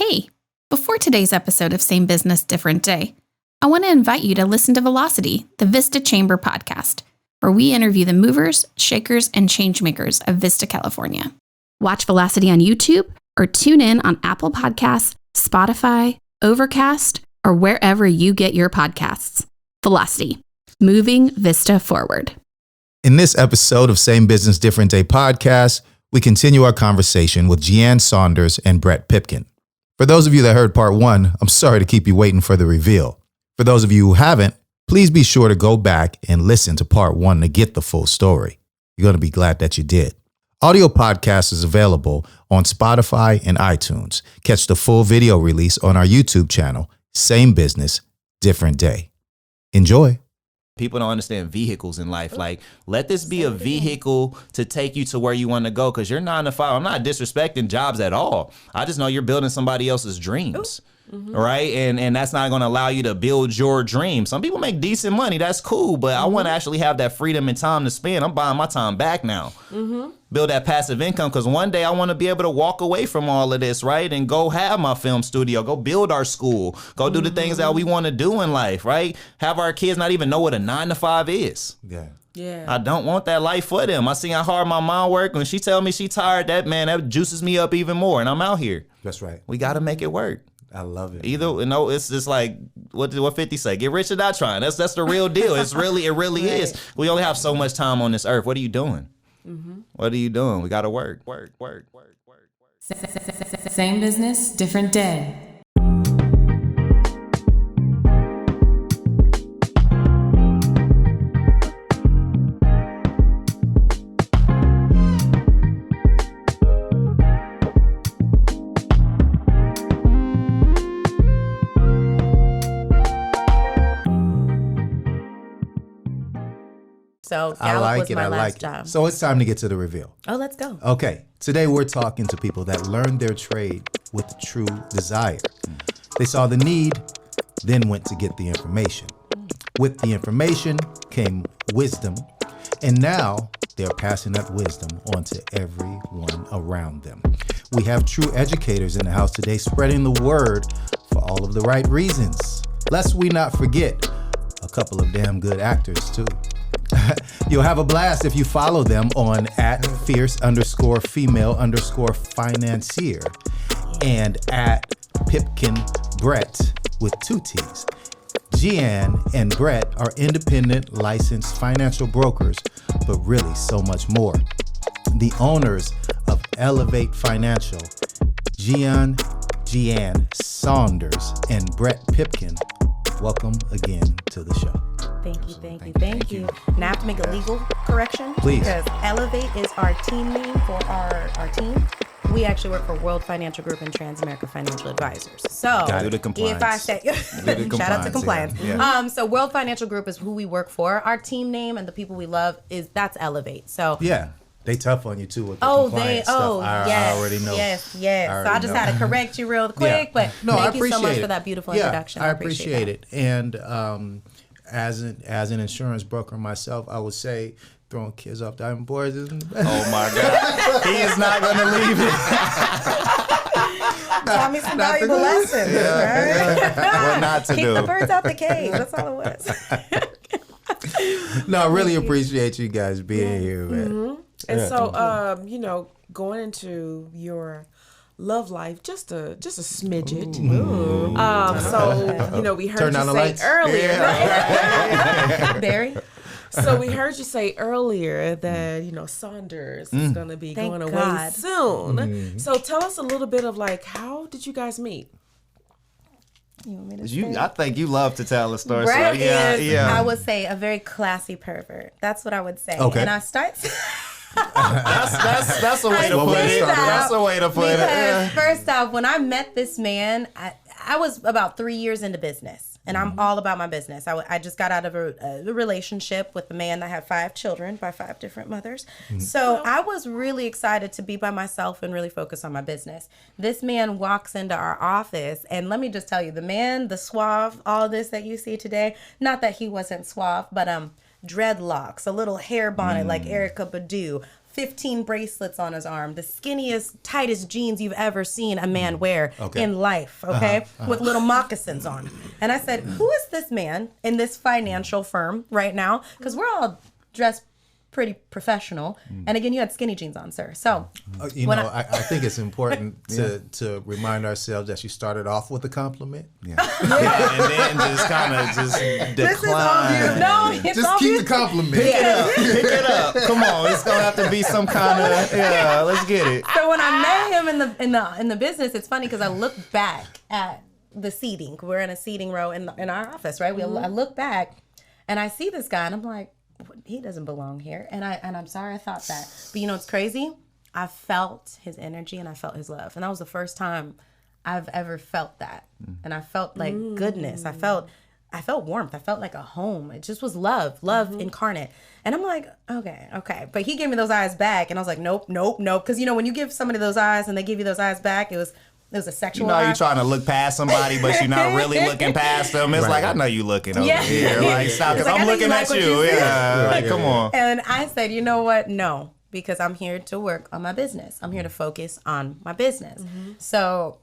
Hey, before today's episode of Same Business, Different Day, I want to invite you to listen to Velocity, the Vista Chamber podcast, where we interview the movers, shakers, and changemakers of Vista, California. Watch Velocity on YouTube or tune in on Apple Podcasts, Spotify, Overcast, or wherever you get your podcasts. Velocity, moving Vista forward. In this episode of Same Business, Different Day podcast, we continue our conversation with Gian Saunders and Brett Pipkin. For those of you that heard part one, I'm sorry to keep you waiting for the reveal. For those of you who haven't, please be sure to go back and listen to part one to get the full story. You're going to be glad that you did. Audio podcast is available on Spotify and iTunes. Catch the full video release on our YouTube channel, Same Business, Different Day. Enjoy. People don't understand vehicles in life. Like, let this be a vehicle to take you to where you want to go, because you're 9 to 5. I'm not disrespecting jobs at all. I just know you're building somebody else's dreams. Right? And that's not going to allow you to build your dream. Some people make decent money. That's cool. But I want to actually have that freedom and time to spend. I'm buying my time back now. Build that passive income, because one day I want to be able to walk away from all of this, right? And go have my film studio, go build our school, go do the things that we want to do in life, right? Have our kids not even know what a 9 to 5 is. Yeah. I don't want that life for them. I see how hard my mom work. When she tell me she tired, that juices me up even more. And I'm out here. That's right. We got to make it work. I love it. Either, it's just like what 50 say, get rich or not trying. That's the real deal. It really Right. is. We only have so much time on this earth. What are you doing? What are you doing? We got to work. Same business, different day. So I Gallup like was it. my I last like job. it. So it's time to get to the reveal. Oh, let's go. Okay. Today we're talking to people that learned their trade with true desire. They saw the need, then went to get the information. With the information came wisdom, and now they're passing that wisdom on to everyone around them. We have true educators in the house today, spreading the word for all of the right reasons. Lest we not forget a couple of damn good actors too. You'll have a blast if you follow them on @fierce_female_financier and @Pipkin Brett with 2 T's. Gian and Brett are independent licensed financial brokers, but really so much more. The owners of Elevate Financial, Gian Saunders and Brett Pipkin. Welcome again to the show. Thank you. Now I have to make a legal correction. Please. Because Elevate is our team name for our team. We actually work for World Financial Group and Transamerica Financial Advisors. So Do the compliance. if I say, shout out to compliance. Yeah. So World Financial Group is who we work for. Our team name and the people we love that's Elevate. So Yeah, they tough on you too with the compliance stuff. I already know. Yes. So I just had to correct you real quick, Yeah. but No, I thank you so much appreciate for it. that beautiful Yeah, introduction. I appreciate that. it. And as an insurance broker myself, I would say throwing kids off diving boards isn't the best. Oh my God. He is not going to leave it. Taught me some valuable lessons. Right? What not to Keep do. the birds out the cage. That's all it was. No, I really appreciate you guys being here, man. And so, going into your love life, just a smidget. We heard Turn down you the say lights. earlier. Barry? So we heard you say earlier that Saunders is going to be Thank going away God. soon. So tell us a little bit of how did you guys meet? You want me to say? I think you love to tell a story. Brett so yeah, is, yeah. I would say, a very classy pervert. That's what I would say. Okay. And I start... That's a way to put it. That's a way to put it. Because first off, when I met this man, I was about 3 years into business. And I'm all about my business. I just got out of a relationship with a man that had 5 children by 5 different mothers. So I was really excited to be by myself and really focus on my business. This man walks into our office, and let me just tell you, the suave, all this that you see today, not that he wasn't suave, but dreadlocks, a little hair bonnet like Erykah Badu, 15 bracelets on his arm, the skinniest, tightest jeans you've ever seen a man wear in life, okay? With little moccasins on. And I said, who is this man in this financial firm right now? Because we're all dressed pretty professional. And again, you had skinny jeans on, sir. So, I think it's important to remind ourselves that you started off with a compliment. And then just kind of just decline. No, it's Just keep the compliment. Pick it up. Come on, it's gonna have to be some kind of let's get it. So when I met him in the business, it's funny because I look back at the seating. We're in a seating row in our office, right? I look back and I see this guy and I'm like, he doesn't belong here. And I'm sorry I thought that. But you know what's crazy? I felt his energy and I felt his love. And that was the first time I've ever felt that. And I felt like goodness. I felt warmth. I felt like a home. It just was love incarnate. And I'm like, okay. But he gave me those eyes back and I was like, nope. Because you know, when you give somebody those eyes and they give you those eyes back, it was a sexual eye. You're trying to look past somebody, but you're not really looking past them. It's like, I know you looking over here. Like, stop, because I'm looking at you. Come on. And I said, you know what? No, because I'm here to work on my business. I'm here to focus on my business. So,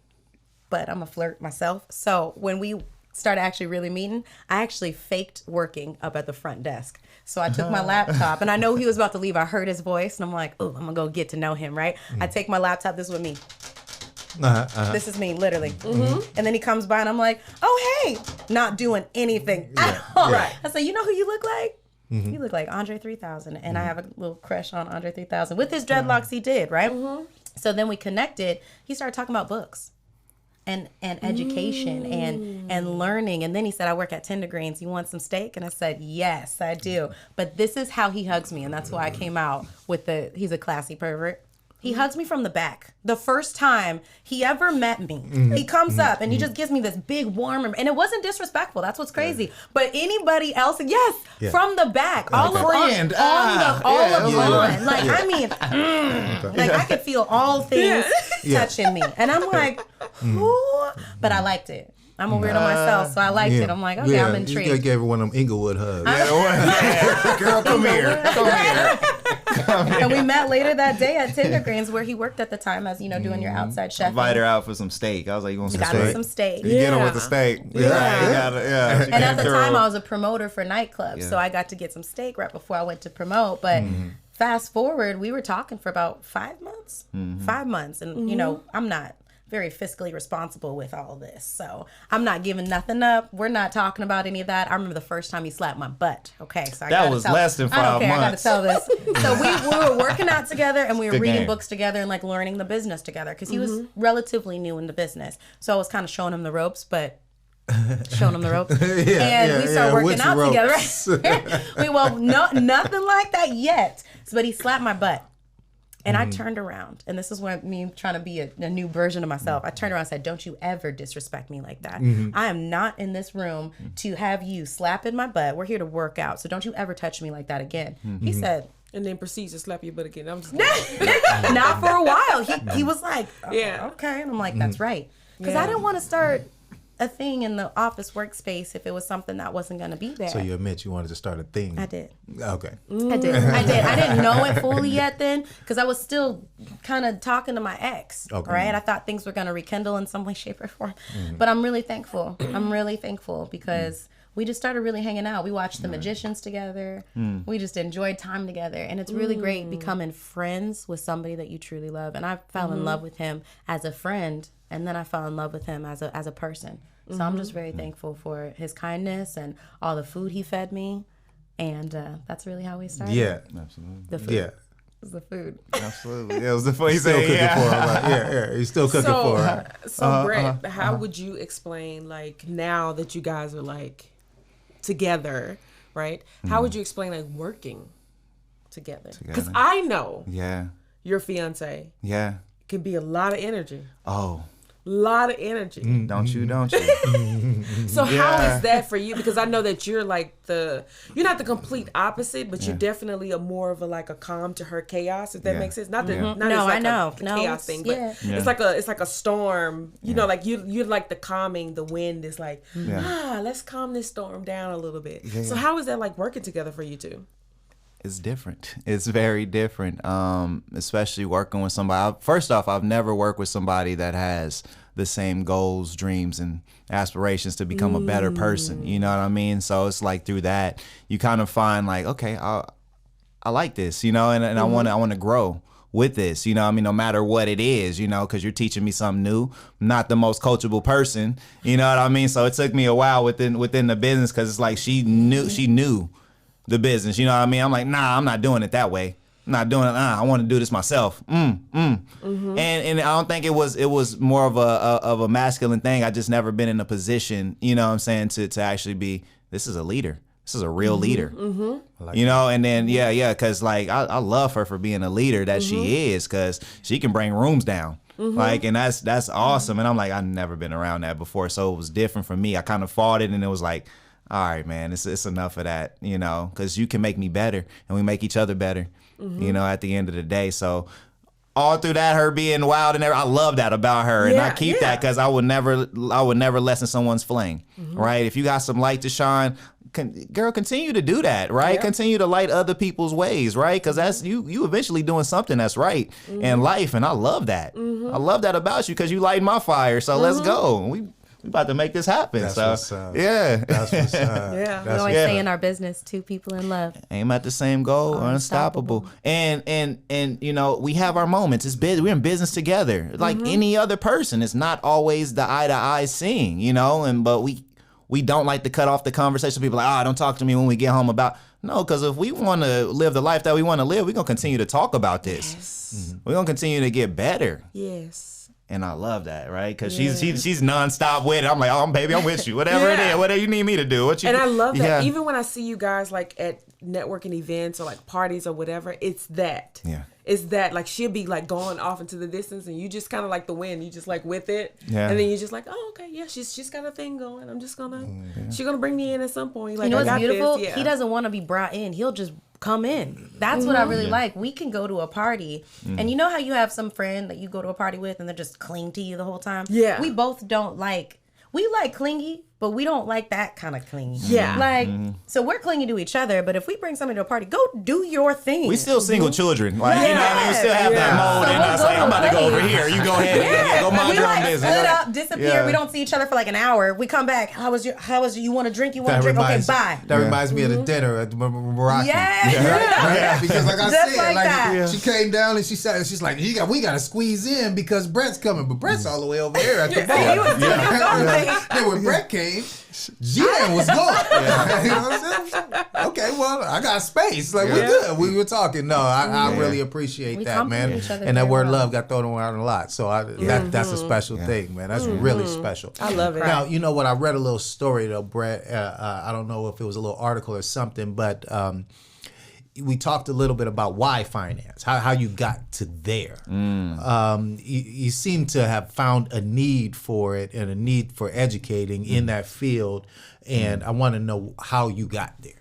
but I'm a flirt myself. So when we started actually really meeting, I actually faked working up at the front desk. So I took my laptop and I know he was about to leave. I heard his voice and I'm like, oh, I'm going to go get to know him, right? I take my laptop. This is with me. This is me, literally. And then he comes by and I'm like, oh, hey, not doing anything at all. Right. I said, you know who you look like? You look like Andre 3000. And I have a little crush on Andre 3000. With his dreadlocks, he did, right? So then we connected. He started talking about books and education and learning. And then he said, I work at Tender Greens. You want some steak? And I said, yes, I do. But this is how he hugs me. And that's why I came out with he's a classy pervert. He hugs me from the back. The first time he ever met me, he comes up and he just gives me this big warm, and it wasn't disrespectful. That's what's crazy. But anybody else, from the back, all of on. Like, I mean, like I could feel all things touching me, and I'm like, who? But I liked it. I'm a weirdo myself, so I liked it. I'm like, okay, I'm intrigued. You gotta give her one of them Inglewood hugs. Girl, come here. And we met later that day at Tender Greens, where he worked at the time as, doing your outside chef. Invite her out for some steak. I was like, you want some steak? Got me some steak. You get him with the steak. And at the time, I was a promoter for nightclubs, so I got to get some steak right before I went to promote. But fast forward, we were talking for about 5 months. 5 months. And, I'm not very fiscally responsible with all this. So I'm not giving nothing up. We're not talking about any of that. I remember the first time he slapped my butt. Okay, so that was less than 5 months. I got to tell this. So we were working out together and we were reading books together and like learning the business together because he was relatively new in the business. So I was kind of showing him the ropes, but showing him the ropes. We started working out together. Nothing like that yet. But he slapped my butt. And I turned around, and this is what me trying to be a new version of myself. I turned around and said, don't you ever disrespect me like that. I am not in this room to have you slapping my butt. We're here to work out, so don't you ever touch me like that again. He said... And then proceeds to slap your butt again. I'm just not for a while. He was like, okay. And I'm like, that's right. Because I didn't want to start a thing in the office workspace if it was something that wasn't going to be there. So you admit you wanted to start a thing. I did. Okay. I did. I didn't know it fully yet then because I was still kind of talking to my ex, right? I thought things were going to rekindle in some way, shape, or form. But I'm really thankful. Because we just started really hanging out. We watched The Magicians together. We just enjoyed time together. And it's really great becoming friends with somebody that you truly love. And I fell in love with him as a friend. And then I fell in love with him as a person. So I'm just very thankful for his kindness and all the food he fed me. And that's really how we started. Yeah. Absolutely. The food. Yeah. It was the food. Absolutely. It was the food. He's still cooking for her. He's still cooking for her. So Brett, how would you explain, like, now that you guys are, like, together, right? How would you explain, like, working together? Because I know your fiance can be a lot of energy. Lot of energy. Don't you? So how is that for you? Because I know that you're like you're not the complete opposite, but you're definitely a more of a calm to her chaos, if that makes sense. Not I know. The chaos thing, but it's like a storm. You know, like you're like the calming. The wind is like, let's calm this storm down a little bit. So how is that like working together for you two? It's different. It's very different, especially working with somebody. First off, I've never worked with somebody that has the same goals, dreams, and aspirations to become a better person. You know what I mean? So it's like through that, you kind of find like, okay, I like this, and I want to grow with this, I mean, no matter what it is, because you're teaching me something new. I'm not the most coachable person, you know what I mean? So it took me a while within the business, because it's like she knew the business, you know what I mean? I'm like, nah, I'm not doing it that way. I'm not doing it. I want to do this myself. And I don't think it was more of a masculine thing. I just never been in a position, what I'm saying, to actually be, this is a leader. This is a real leader, and then, because like I love her for being a leader that she is, because she can bring rooms down. Like, and that's awesome. And I'm like, I've never been around that before. So it was different for me. I kind of fought it, and it was like, all right, man, it's enough of that, because you can make me better, and we make each other better, at the end of the day. So all through that, her being wild and everything, I love that about her, and I keep that, because I would never lessen someone's flame, right? If you got some light to shine, girl, continue to do that, right? Continue to light other people's ways, right? Because that's you eventually doing something that's right in life, and I love that. I love that about you, because you light my fire. So let's go. We about to make this happen. That's so what's up. yeah, that's what's up. We always say in our business, two people in love. Aim at the same goal, unstoppable. And we have our moments. It's we're in business together, like any other person. It's not always the eye to eye seeing, but we don't like to cut off the conversation. People are like, don't talk to me when we get home about. No, because if we want to live the life that we want to live, we're going to continue to talk about this. Yes. We're going to continue to get better. Yes. And I love that, right? Because she's nonstop with it. I'm like, baby, I'm with you. Whatever it is, whatever you need me to do. And I love that. Even when I see you guys like at networking events or like parties or whatever, it's that. Yeah. It's that, like, she'll be like going off into the distance, and you just kind of like the wind. You just like with it. Yeah. And then you're just like, oh, okay, yeah, she's got a thing going. I'm just gonna, she's gonna bring me in at some point. Like, what's beautiful? Yeah. He doesn't want to be brought in. He'll just come in. That's what I really like. We can go to a party, and you know how you have some friend that you go to a party with and they're just cling to you the whole time? Yeah. We both don't like, we like clingy, but we don't like that kind of clingy. Yeah. Like, so we're clingy to each other, but if we bring somebody to a party, go do your thing. We still single children. Like, you know what I mean? We still have that mode. So and I was like, I'm about to go over here. You go ahead and go mind your own business. Split up, disappear. We don't see each other for like an hour. We come back. How was you want to drink? You want to drink? Okay, bye. That reminds me of the dinner at Meraki. Yeah. Because like I Just said, like that. she came down and she said, she's like, we got to squeeze in because Brett's coming. But Brett's all the way over here at the bar. He was doing his own thing. Then when Brett came, Gian was gone. You know what I'm saying? Okay, well, I got space. Like, we're good. We were talking. No, I really appreciate that, man. And that word love got thrown around a lot. So that's a special thing, man. That's really special. I love it. Now, you know what? I read a little story, though, Brett. I don't know if it was a little article or something, but we talked a little bit about why finance, how you got to there. You seem to have found a need for it and a need for educating in that field, and I want to know how you got there.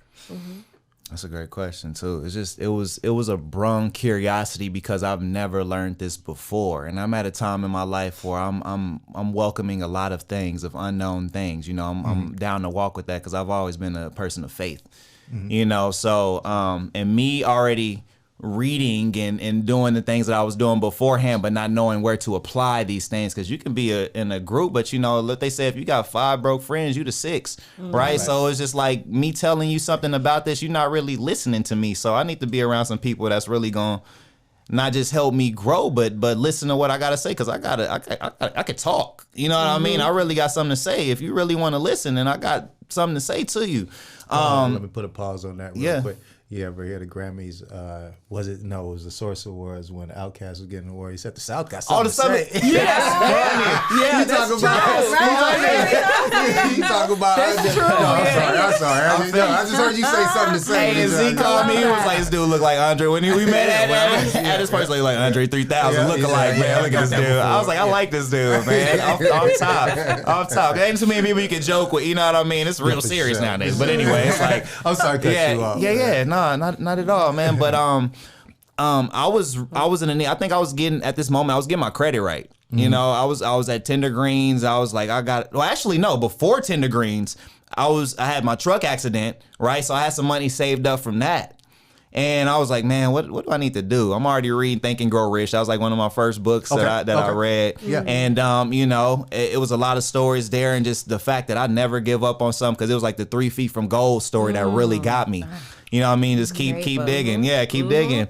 That's a great question too. It's just it was a brung curiosity because I've never learned this before, and I'm at a time in my life where I'm welcoming a lot of things, of unknown things. I'm down to walk with that because I've always been a person of faith. So and me already reading and doing the things that I was doing beforehand, but not knowing where to apply these things, because you can be in a group, but they say if you got 5 broke friends, you the 6th, right? So it's just like me telling you something about this, you're not really listening to me. So I need to be around some people that's really gonna not just help me grow, but listen to what I gotta say, because I could talk. You know what I mean? I really got something to say. If you really want to listen, and I got something to say to you. Let me put a pause on that real quick. You ever hear the Grammys? It was the Source Awards when Outkast was getting an award. He said the South got something to say. Yeah, that's true. You talk about. That's true. I'm sorry. I just heard you say something to say. Hey, and Z called me. He was like, "This dude look like Andre." When we met at this place, like Andre 3000 lookalike, man. Look at this dude. I was like, I like this dude, man. Off top. There ain't too many people you can joke with. You know what I mean? It's real serious nowadays. But anyway, it's like, I'm sorry to cut you off. Yeah. No, not at all, man. But I was in a need. I think I was getting my credit right. I was at Tender Greens. I was like, before Tender Greens, I had my truck accident, right? So I had some money saved up from that. And I was like, man, what do I need to do? I'm already reading Think and Grow Rich. That was like one of my first books that I read. Yeah. And, you know, it was a lot of stories there, and just the fact that I never give up on something, because it was like the 3 feet from gold story that really got me. You know what I mean? Just keep digging. Yeah, keep digging.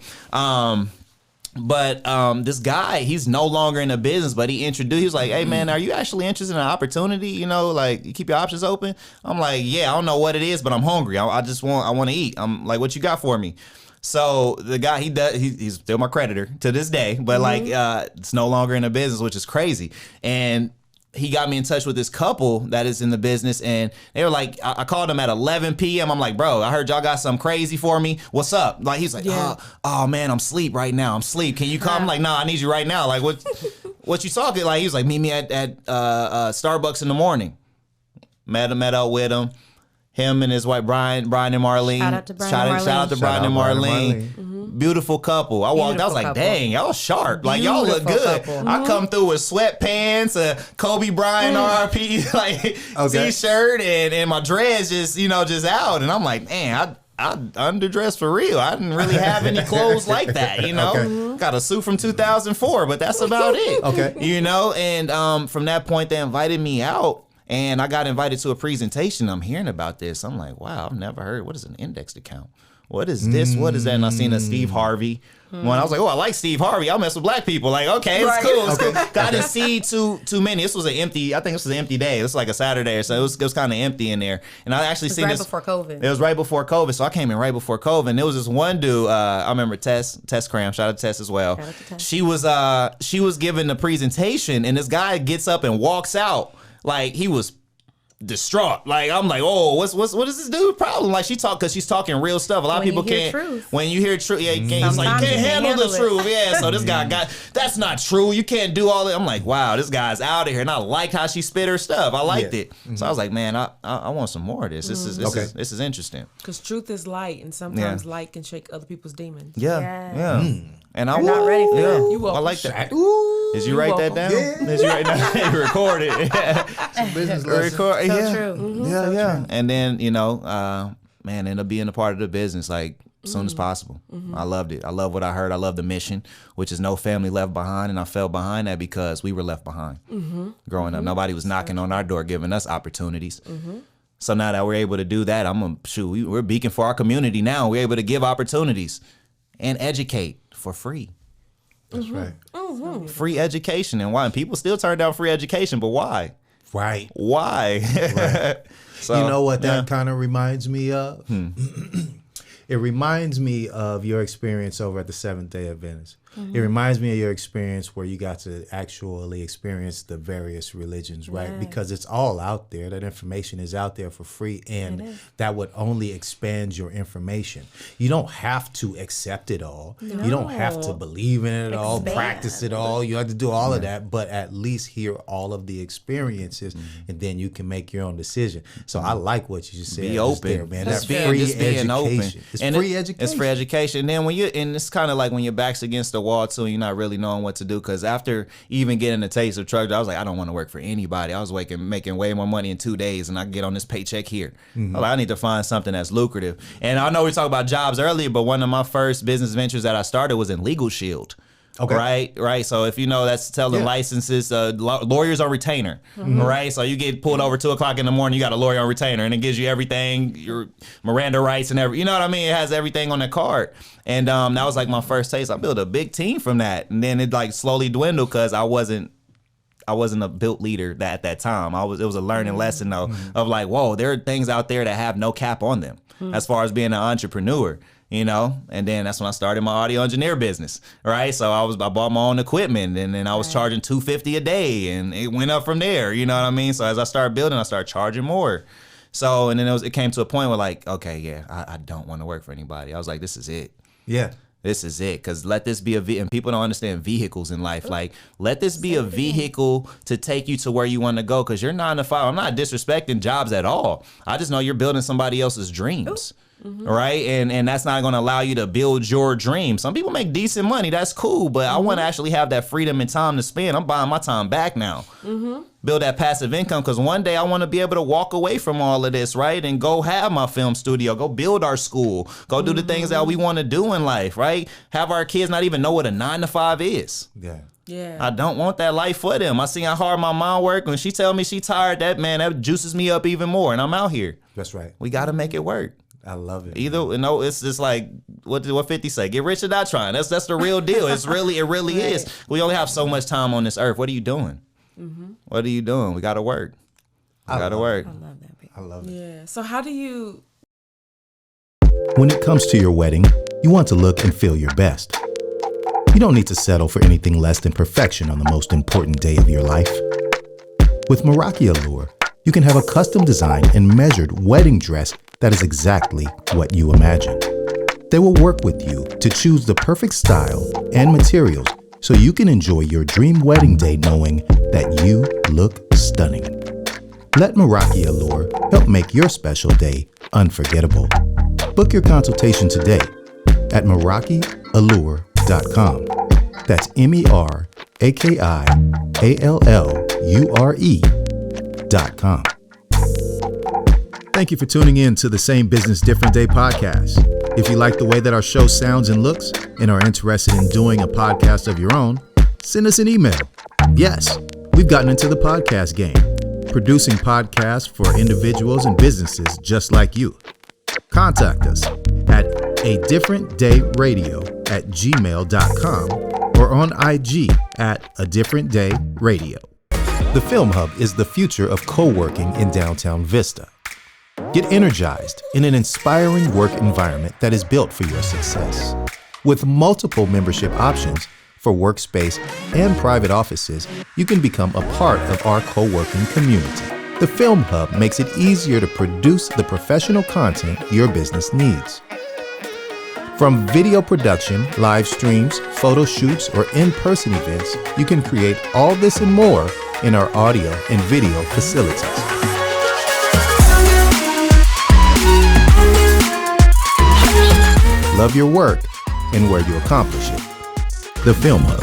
But this guy, he's no longer in the business, but he was like, hey man, are you actually interested in an opportunity? You know, like, you keep your options open. I'm like, yeah, I don't know what it is, but I'm hungry. I want to eat. I'm like, what you got for me? So the guy, he's still my creditor to this day, but like, it's no longer in the business, which is crazy. And he got me in touch with this couple that is in the business, and they were like, I called him at 11 p.m. I'm like, bro, I heard y'all got something crazy for me. What's up? Like, he's like, oh man, I'm asleep right now. I'm asleep. Can you come? I'm like, nah, I need you right now. Like, what you talking? Like, he was like, meet me at Starbucks in the morning. Met up with him. Him and his wife, Brian and Marlene. Shout out to Brian and Marlene. Shout out to Brian and Marlene. Beautiful couple. I walked. I was like, dang, y'all sharp. Like, y'all look good. Couple. I come through with sweatpants, a Kobe Bryant RP t-shirt, and my dreads just out. And I'm like, man, I underdressed for real. I didn't really have any clothes like that, you know. Got a suit from 2004, but that's about it. Okay. You know, and from that point, they invited me out. And I got invited to a presentation. I'm hearing about this. I'm like, wow, I've never heard. What is an indexed account? What is this? What is that? And I seen a Steve Harvey one. I was like, oh, I like Steve Harvey. I'll mess with black people. Like, okay, it's cool. It's cool. I didn't see too many. This was I think this was an empty day. It was like a Saturday or so. It was kind of empty in there. And I actually seen right this before COVID. It was right before COVID. So I came in right before COVID. And there was this one dude, I remember Tess Cram. Shout out to Tess as well. Shout out to Tess. She was giving the presentation, and this guy gets up and walks out like he was distraught. Like, I'm like, oh, what is this dude's problem? Like, because she's talking real stuff. A lot of people can't. When you hear truth, yeah, you can't. He's like, you can't handle the truth. Yeah, so this guy that's not true. You can't do all that. I'm like, wow, this guy's out of here. And I liked how she spit her stuff. I liked it. So I was like, man, I want some more of this. This is interesting. Because truth is light, and sometimes light can shake other people's demons. Yeah. And I'm not ready for that. You welcome. I like that. Did you write that down? Yeah. Did you write that? You record it. Some business lessons. So true. Yeah. And then, you know, man, end up being a part of the business like as soon as possible. I loved it. I love what I heard. I love the mission, which is no family left behind. And I fell behind that because we were left behind growing up. Nobody was knocking on our door, giving us opportunities. So now that we're able to do that, we're a beacon for our community now. We're able to give opportunities and educate for free. That's right. Free education. And why? And people still turn down free education, but why? Right. Why? Right. So, you know what that kind of reminds me of? It reminds me of your experience over at the Seventh-day Adventist. It reminds me of your experience where you got to actually experience the various religions, right? Yes. Because it's all out there. That information is out there for free, and that would only expand your information. You don't have to accept it all. No. You don't have to believe in it all, practice it all. You have to do all of that, but at least hear all of the experiences, and then you can make your own decision. So I like what you just said. Be open, there, man. That's That free just being open. It's and free education. It's free education. And then and it's kind of like when your back's against the wall too, and you're not really knowing what to do. Because after even getting a taste of truck, I was like, I don't want to work for anybody. I was making way more money in 2 days, and I get on this paycheck here. I need to find something that's lucrative. And I know we talked about jobs earlier, but one of my first business ventures that I started was in Legal Shield. Okay. Right. So if you know, that's selling licenses, lawyers on retainer. Right. So you get pulled over 2:00 in the morning, you got a lawyer on retainer, and it gives you everything, your Miranda rights and you know what I mean? It has everything on the card. And that was like my first taste. I built a big team from that, and then it like slowly dwindled because I wasn't a built leader at that time. It was a learning lesson though of like, whoa, there are things out there that have no cap on them as far as being an entrepreneur. You know, and then that's when I started my audio engineer business, right? So I bought my own equipment, and then I was charging $250 a day, and it went up from there. You know what I mean? So as I started building, I started charging more. So and then it came to a point where like, okay, yeah, I don't want to work for anybody. I was like, this is it. Yeah. This is it, because let this be and people don't understand vehicles in life. Like, let this be a vehicle to take you to where you want to go, because you're 9 to 5. I'm not disrespecting jobs at all. I just know you're building somebody else's dreams. right? And that's not going to allow you to build your dream. Some people make decent money. That's cool. But I want to actually have that freedom and time to spend. I'm buying my time back now. Build that passive income, because one day I want to be able to walk away from all of this, right? And go have my film studio, go build our school, go do the things that we want to do in life, right? Have our kids not even know what a 9-to-5 is. Yeah. I don't want that life for them. I see how hard my mom work. When she tell me she tired, that juices me up even more. And I'm out here. That's right. We got to make it work. I love it. It's just like what 50 say? Get rich or not trying. That's the real deal. It really is. We only have so much time on this earth. What are you doing? What are you doing? We got to work. We got to work. I love that. I love it. Yeah. So how do you? When it comes to your wedding, you want to look and feel your best. You don't need to settle for anything less than perfection on the most important day of your life. With Meraki Allure, you can have a custom designed and measured wedding dress that is exactly what you imagine. They will work with you to choose the perfect style and materials so you can enjoy your dream wedding day knowing that you look stunning. Let Meraki Allure help make your special day unforgettable. Book your consultation today at MerakiAllure.com. That's MERAKIALLURE.com. Thank you for tuning in to the Same Business Different Day podcast. If you like the way that our show sounds and looks and are interested in doing a podcast of your own, send us an email. Yes, we've gotten into the podcast game, producing podcasts for individuals and businesses just like you. Contact us at adifferentdayradio@gmail.com or on IG at adifferentdayradio. The Film Hub is the future of co-working in downtown Vista. Get energized in an inspiring work environment that is built for your success. With multiple membership options for workspace and private offices, you can become a part of our co-working community. The Film Hub makes it easier to produce the professional content your business needs. From video production, live streams, photo shoots, or in-person events, you can create all this and more in our audio and video facilities. Love your work and where you accomplish it. The Film Hub.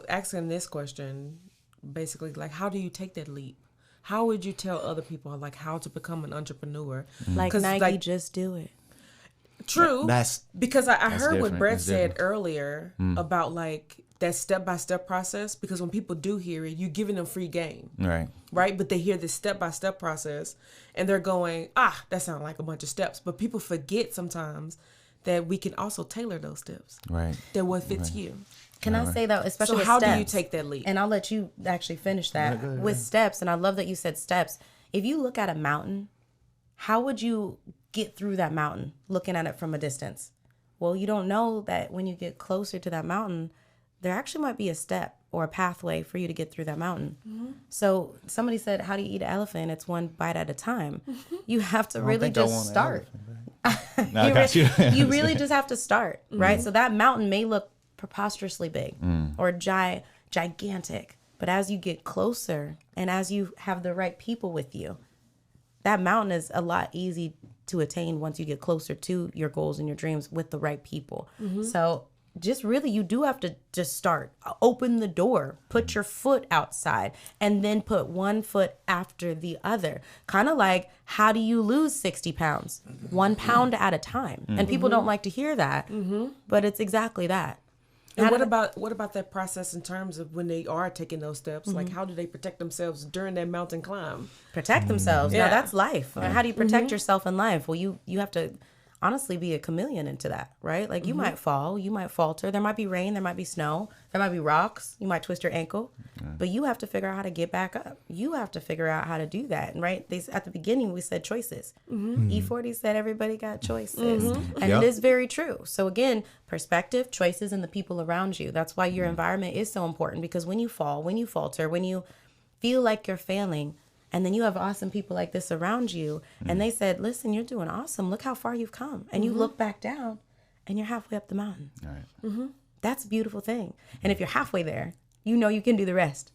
Asking this question, basically, like, how do you take that leap? How would you tell other people, like, how to become an entrepreneur? Like Nike, just do it. True. Because I heard what Brett said different. earlier about, like, that step-by-step process, because when people do hear it, you're giving them free game. Right? But they hear this step-by-step process, and they're going, that sounds like a bunch of steps. But people forget sometimes that we can also tailor those steps. Right. That what fits you. Can I say that, especially with how steps? do you take that leap? And I'll let you actually finish that. With steps, and I love that you said steps. If you look at a mountain, how would you get through that mountain looking at it from a distance? Well, you don't know that when you get closer to that mountain, there actually might be a step or a pathway for you to get through that mountain. So somebody said, how do you eat an elephant? It's one bite at a time. You have to really just start. You really just have to start, right? So that mountain may look preposterously big or gigantic, but as you get closer and as you have the right people with you, that mountain is a lot easy to attain once you get closer to your goals and your dreams with the right people. So just really, you do have to just start. Open the door, put your foot outside, and then put one foot after the other. Kind of like, how do you lose 60 pounds? 1 pound at a time. And people don't like to hear that, but it's exactly that. And what about that process in terms of when they are taking those steps? Like, how do they protect themselves during that mountain climb? Protect themselves. Now, that's life. How do you protect yourself in life? Well, you have to honestly be a chameleon into that, right? Like, you might fall, you might falter. There might be rain, there might be snow, there might be rocks. You might twist your ankle, but you have to figure out how to get back up. You have to figure out how to do that. And right, at the beginning, we said choices. E40 said everybody got choices. And it is very true. So again, perspective, choices, and the people around you. That's why your environment is so important, because when you fall, when you falter, when you feel like you're failing, and then you have awesome people like this around you, and they said, listen, you're doing awesome. Look how far you've come. And you look back down, and you're halfway up the mountain. That's a beautiful thing. And if you're halfway there, you know you can do the rest,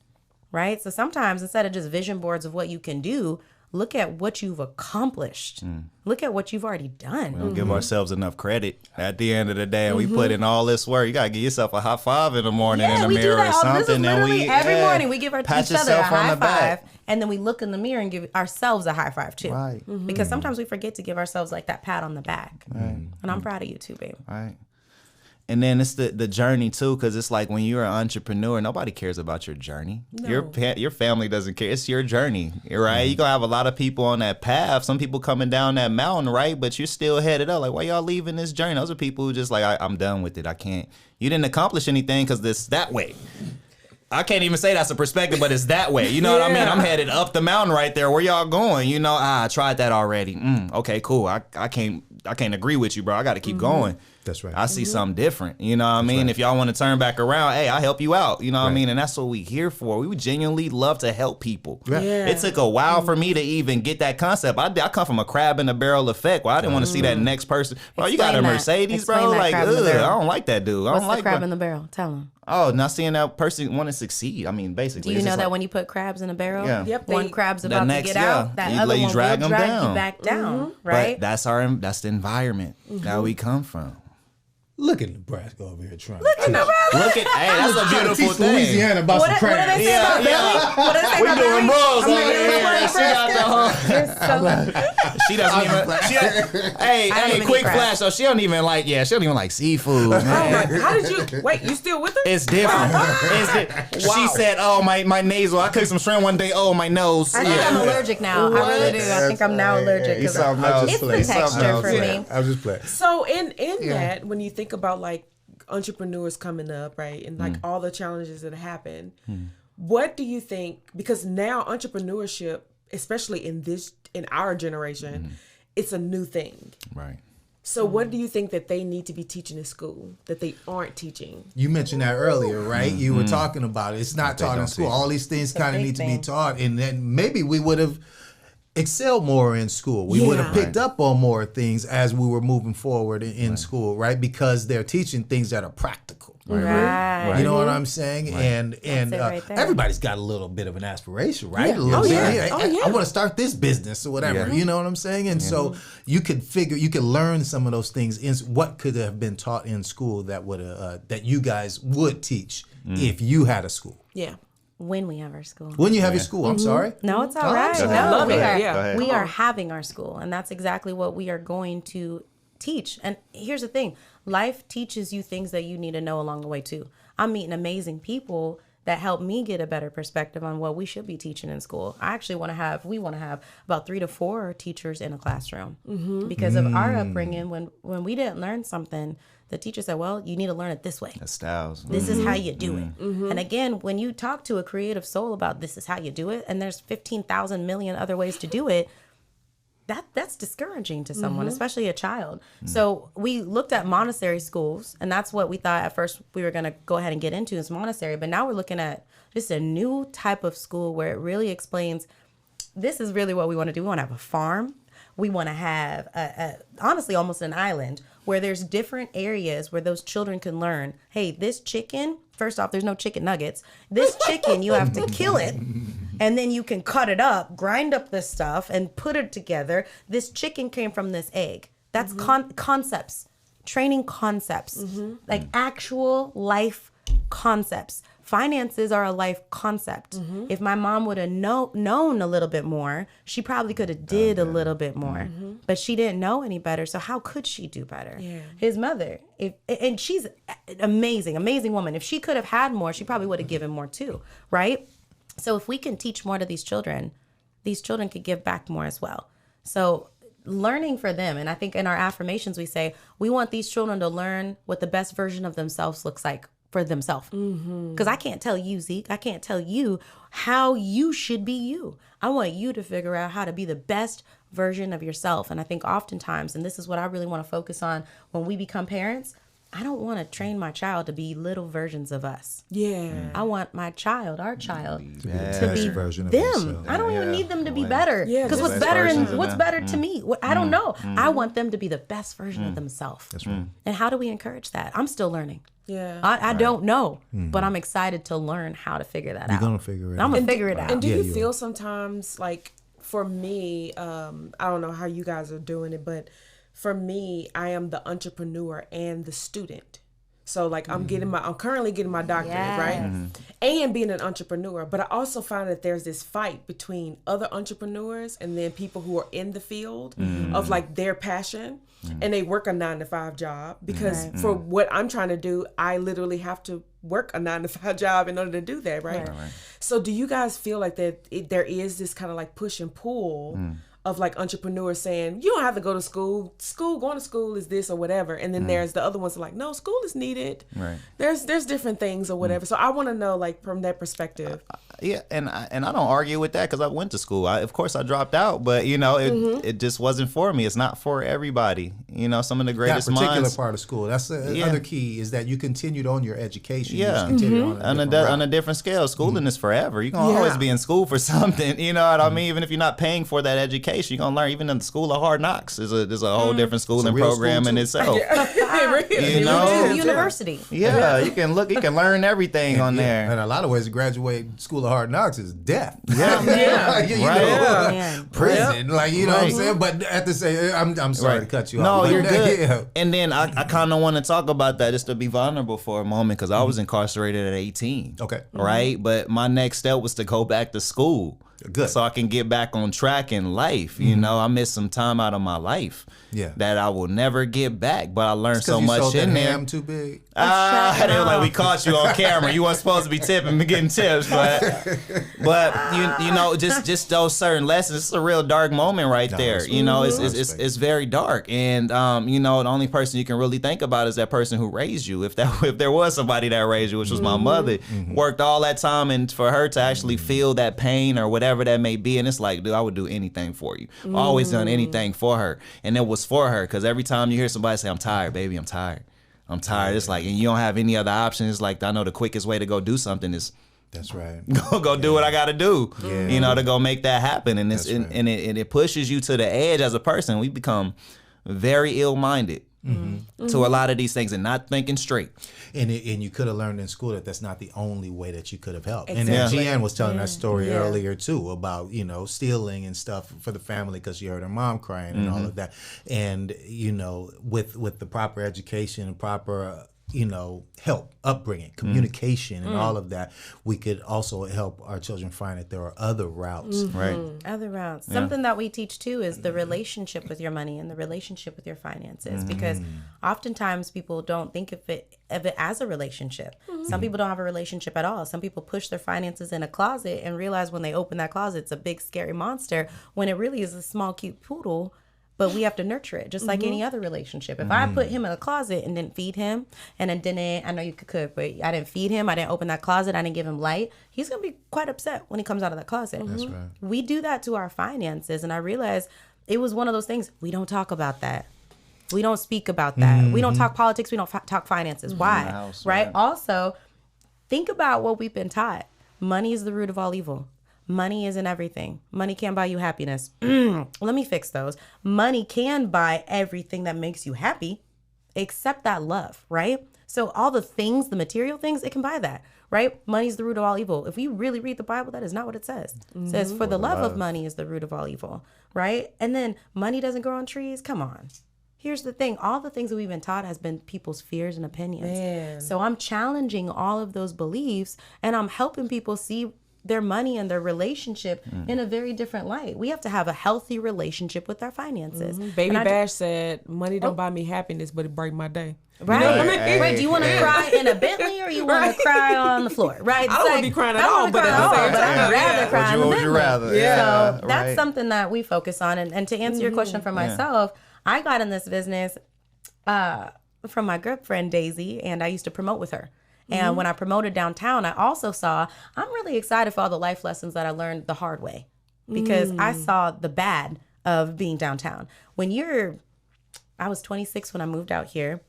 right? So sometimes instead of just vision boards of what you can do, look at what you've accomplished. Look at what you've already done. We don't give ourselves enough credit at the end of the day. And we put in all this work. You got to give yourself a high five in the morning in the we do mirror that. or This is something. And literally every morning we give each pat other a yourself on high the back. five. And then we look in the mirror and give ourselves a high five too. Right. Because sometimes we forget to give ourselves like that pat on the back. And I'm proud of you too, babe. Right. And then it's the journey too, because it's like when you're an entrepreneur, nobody cares about your journey. No. Your family doesn't care. It's your journey, right? You're gonna have a lot of people on that path. Some people coming down that mountain, right? But you're still headed up. Like, why y'all leaving this journey? Those are people who just like, I'm done with it. I can't. You didn't accomplish anything because this that way. I can't even say that's a perspective, but it's that way. You know what I mean? I'm headed up the mountain right there. Where y'all going? You know, I tried that already. Okay, cool. I can't agree with you, bro. I got to keep going. That's right. I see something different. You know what I mean? right. If y'all want to turn back around, hey, I'll help you out. You know what I mean? And that's what we here for. We would genuinely love to help people. Yeah. It took a while for me to even get that concept. I come from a crab in a barrel effect where I didn't want to see that next person. Bro, you got a Explain that. Mercedes, Explain bro. that Like, crab in the ugh, I barrel. don't like that dude. I What's don't the like crab that. in the barrel? Tell them. Oh, not seeing that person want to succeed. I mean, basically. Do you it's know just that like, when you put crabs in a barrel, Yeah. Yep, one they- crab's the about next, to get out, that you other let you one drag will them drag down. you back down, right? But that's the environment that we come from. Look at Nebraska over here trying. Look at Nebraska. Look at, hey, that's a Trying to beautiful teach thing. Louisiana about What, some what do crabs. they say about Billy? What do they say We about doing Billy? bros I'm over like, here. She got the whole. She doesn't even. Hey, I don't even quick eat crab. flash. So she don't even like. Yeah, she don't even like seafood. Oh Man. my, how did you wait? You still with her? It's different. She said, "Oh, my nasal. I cooked some shrimp one day. Oh, my nose." I think I'm allergic now. I really do. I think I'm now allergic. He's 'cause something else. It's the texture for me. I was just playing. So in that, when you think about like entrepreneurs coming up, right, and like all the challenges that happen, what do you think? Because now entrepreneurship, especially in our generation, it's a new thing. Right. So what do you think that they need to be teaching in school that they aren't teaching? You mentioned that earlier, right? You were talking about it. It's not taught in don't school. teach. All these things kind of big need to be thing. taught, and then maybe we would have excelled more in school. We would have Yeah. picked up on more things as we were moving forward in school, right? Because they're teaching things that are practical. Right. You know what I'm saying? And it right there. everybody's got a little bit of an aspiration, right? Yeah. A little Oh, bit. yeah. Hey, Oh, I yeah. want to start this business or whatever. Yeah. You know what I'm saying? And so you could learn some of those things in what could have been taught in school that would that you guys would teach if you had a school. Yeah. When we have our school. When you have your school, I'm sorry. No, it's all Oh, right. sorry. No, Love we it. are, Yeah. Go ahead. we are having our school, and that's exactly what we are going to teach. And here's the thing. Life teaches you things that you need to know along the way, too. I'm meeting amazing people that help me get a better perspective on what we should be teaching in school. We want to have about 3 to 4 teachers in a classroom because of our upbringing. When we didn't learn something, the teacher said, well, you need to learn it this way. The styles. This is how you do it. And again, when you talk to a creative soul about this is how you do it, and there's 15,000 million other ways to do it, that's discouraging to someone, especially a child. So we looked at Montessori schools, and that's what we thought at first we were going to go ahead and get into is Montessori. But now we're looking at just a new type of school where it really explains this is really what we want to do. We want to have a farm. We want to have, honestly, almost an island where there's different areas where those children can learn, hey, this chicken, first off, there's no chicken nuggets. This chicken, you have to kill it, and then you can cut it up, grind up this stuff, and put it together. This chicken came from this egg. That's concepts, training concepts, like actual life concepts. Finances are a life concept. If my mom would have known a little bit more, she probably could have did a little bit more, but she didn't know any better. So how could she do better? Yeah. His mother, and she's an amazing woman. If she could have had more, she probably would have given more too, right? So if we can teach more to these children could give back more as well. So learning for them, and I think in our affirmations we say we want these children to learn what the best version of themselves looks like for themselves. Because I can't tell you, Zeke, I can't tell you how you should be you. I want you to figure out how to be the best version of yourself. And I think oftentimes, and this is what I really want to focus on when we become parents, I don't want to train my child to be little versions of us. Yeah. I want my child, our child, To be the to best be version of them. themselves. I don't even need them to be better. Yeah, Because just what's best better versions and of what's them. better to me? I don't know. I want them to be the best version of themselves. That's right. And how do we encourage that? I'm still learning. Yeah. I don't know, but I'm excited to learn how to figure that out. You're gonna figure it I'm out. gonna figure it out. And do Yeah, you you feel are. sometimes like, for me, I don't know how you guys are doing it, but for me, I am the entrepreneur and the student. So like I'm currently getting my doctorate, Yes. right? And being an entrepreneur. But I also find that there's this fight between other entrepreneurs and then people who are in the field of like their passion, and they work a 9-to-5 job because for what I'm trying to do, I literally have to work a 9-to-5 job in order to do that, right? So do you guys feel like that there is this kind of like push and pull of like entrepreneurs saying, you don't have to go to school. Going to school is this or whatever. And then there's the other ones that are like, no, school is needed. Right. There's different things or whatever. So I want to know, like, from that perspective. Yeah, and I don't argue with that because I went to school. Of course, I dropped out, but it just wasn't for me. It's not for everybody. Some of the That greatest particular minds. part of school. That's the Yeah. other key is that you continued on your education. Yeah. You just continued on On a a, different on a route. different scale, schooling is forever. You're gonna Yeah. always be in school for something. You know what I mean? Even if you're not paying for that education, you're gonna learn. Even in the school of hard knocks, there's a whole different schooling real program school, in too. itself. Really? You know? University. Yeah, you can learn everything on Yeah. there. In a lot of ways, to graduate School of Hard Knocks is death. Yeah. You know, Right. Man. prison. Like, you know what I'm Right. saying? But at the same, I'm sorry to cut you No, off. but you're good. Yeah. And then I kind of want to talk about that just to be vulnerable for a moment because I was incarcerated at 18. Okay. Right? But my next step was to go back to school. Good. So I can get back on track in life. You know, I missed some time out of my life. Yeah. That I will never get back. But I learned so Because you much sold in that there. ham too big. They were like, we caught you on camera. You weren't supposed to be tipping, getting tips, but you know, just those certain lessons. It's a real dark moment right there. it's You know, really it's very dark, and the only person you can really think about is that person who raised you. If there was somebody that raised you, which was my mother, worked all that time, and for her to actually feel that pain or whatever that may be, and it's like, dude, I would do anything for you. Always done anything for her, and it was for her because every time you hear somebody say, "I'm tired, baby, I'm tired." I'm tired. It's like, and you don't have any other options. It's like, I know the quickest way to go do something is That's right. go do what I got to do, Yeah. to go make that happen. And it's That's right. and it pushes you to the edge as a person. We become very ill-minded to a lot of these things and not thinking straight. And you could have learned in school that that's not the only way that you could have helped. Exactly. And then Gian was telling that story Yeah. earlier too about stealing and stuff for the family because she heard her mom crying and all of that. And with the proper education and proper help, upbringing, communication, and all of that, we could also help our children find that there are other routes. Right. Other routes. Something that we teach too is the relationship with your money and the relationship with your finances, because oftentimes people don't think of it as a relationship. Some people don't have a relationship at all. Some people push their finances in a closet and realize when they open that closet, it's a big scary monster when it really is a small cute poodle. But we have to nurture it just like any other relationship. If I put him in a closet and didn't feed him and then I know you could cook, but I didn't feed him, I didn't open that closet, I didn't give him light, he's going to be quite upset when he comes out of that closet. That's right. We do that to our finances. And I realized it was one of those things. We don't talk about that. We don't speak about that. We don't talk politics. We don't talk finances. Why? house, right? right. Also, think about what we've been taught. Money is the root of all evil. Money isn't everything. Money can't buy you happiness. Let me fix those. Money can buy everything that makes you happy, except that love, right? So all the things, the material things, it can buy that, right? Money's the root of all evil. If we really read the Bible, that is not what it says. It says, for the love of money is the root of all evil, right? And then money doesn't grow on trees. Come on. Here's the thing. All the things that we've been taught has been people's fears and opinions. Man. So I'm challenging all of those beliefs, and I'm helping people see their money and their relationship in a very different light. We have to have a healthy relationship with our finances. Baby And Bash said, money don't buy me happiness, but it break my day. Right. You know what I mean? Right. Do you want to cry in a Bentley or you want to cry on the floor? Right. I don't wanna be crying at all, but at the same But I'd time, rather yeah. cry in the Would you Bentley. rather? Yeah. So that's right. something that we focus on. And to answer your question for myself, I got in this business from my good friend Daisy, and I used to promote with her. And when I promoted downtown, I also saw, I'm really excited for all the life lessons that I learned the hard way, because I saw the bad of being downtown. I was 26 when I moved out here.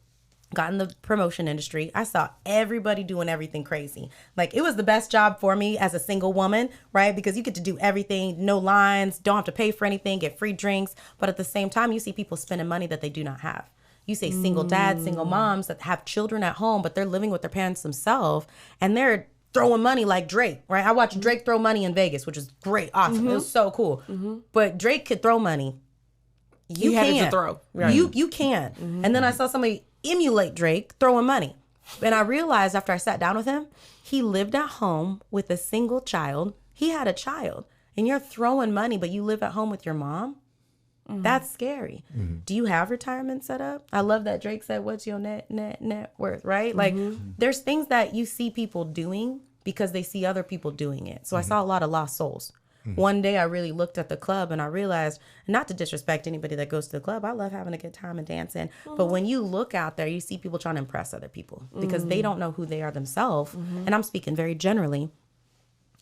got in the promotion industry. I saw everybody doing everything crazy. Like, it was the best job for me as a single woman, right? Because you get to do everything, no lines, don't have to pay for anything, get free drinks. But at the same time, you see people spending money that they do not have. You say single dads, single moms that have children at home, but they're living with their parents themselves, and they're throwing money like Drake, right? I watched Drake throw money in Vegas, which is great, awesome. It was so cool. But Drake could throw money. You had it can't. to throw. Right. You can't. And then I saw somebody emulate Drake throwing money. And I realized after I sat down with him, he lived at home with a single child. He had a child. And you're throwing money, but you live at home with your mom? That's scary. Do you have retirement set up? I love that Drake said, what's your net worth, right? Like, there's things that you see people doing because they see other people doing it. So I saw a lot of lost souls. One day I really looked at the club and I realized, not to disrespect anybody that goes to the club, I love having a good time and dancing. But when you look out there, you see people trying to impress other people because they don't know who they are themselves. And I'm speaking very generally.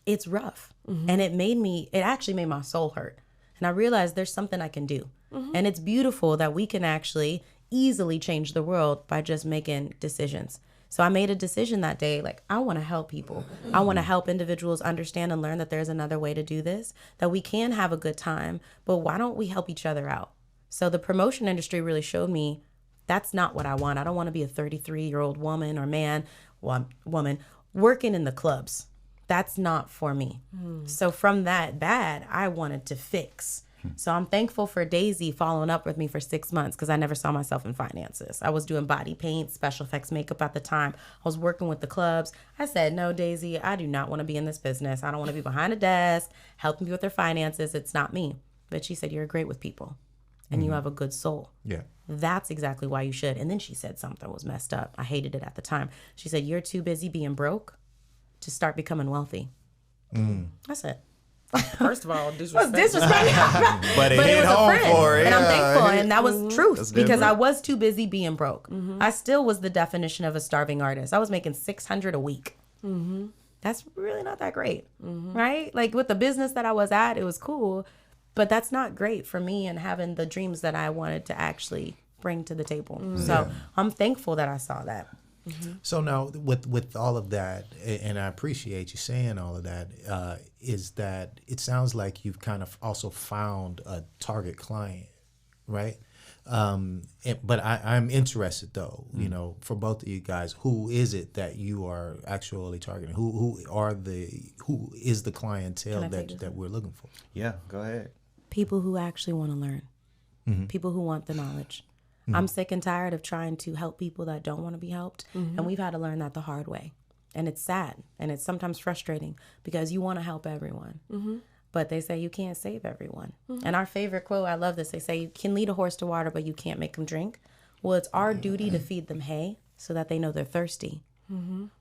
It's rough. And it actually made my soul hurt. And I realized there's something I can do. And it's beautiful that we can actually easily change the world by just making decisions. So I made a decision that day, like, I want to help people. I want to help individuals understand and learn that there's another way to do this, that we can have a good time, but why don't we help each other out? So the promotion industry really showed me that's not what I want. I don't want to be a 33-year-old woman or woman working in the clubs. That's not for me. So from that bad, I wanted to fix. So I'm thankful for Daisy following up with me for 6 months because I never saw myself in finances. I was doing body paint, special effects makeup at the time. I was working with the clubs. I said, no, Daisy, I do not want to be in this business. I don't want to be behind a desk, helping people with their finances. It's not me. But she said, you're great with people and you have a good soul. Yeah. That's exactly why you should. And then she said something was messed up. I hated it at the time. She said, you're too busy being broke to start becoming wealthy. That's it. First of all, disrespect. But it hit home for it. And I'm thankful. And that was truth because I was too busy being broke. I still was the definition of a starving artist. I was making $600 a week. That's really not that great, right? Like with the business that I was at, it was cool, but that's not great for me and having the dreams that I wanted to actually bring to the table. So I'm thankful that I saw that. So now with all of that, and I appreciate you saying all of that, is that it sounds like you've kind of also found a target client, right? But I'm interested though, you know, for both of you guys, who is it that you are actually targeting? Who is the clientele that we're looking for? Yeah, go ahead. People who actually want to learn, people who want the knowledge. I'm sick and tired of trying to help people that don't want to be helped. And we've had to learn that the hard way. And it's sad. And it's sometimes frustrating because you want to help everyone. But they say you can't save everyone. And our favorite quote, I love this. They say you can lead a horse to water, but you can't make them drink. Well, it's our duty to feed them hay so that they know they're thirsty.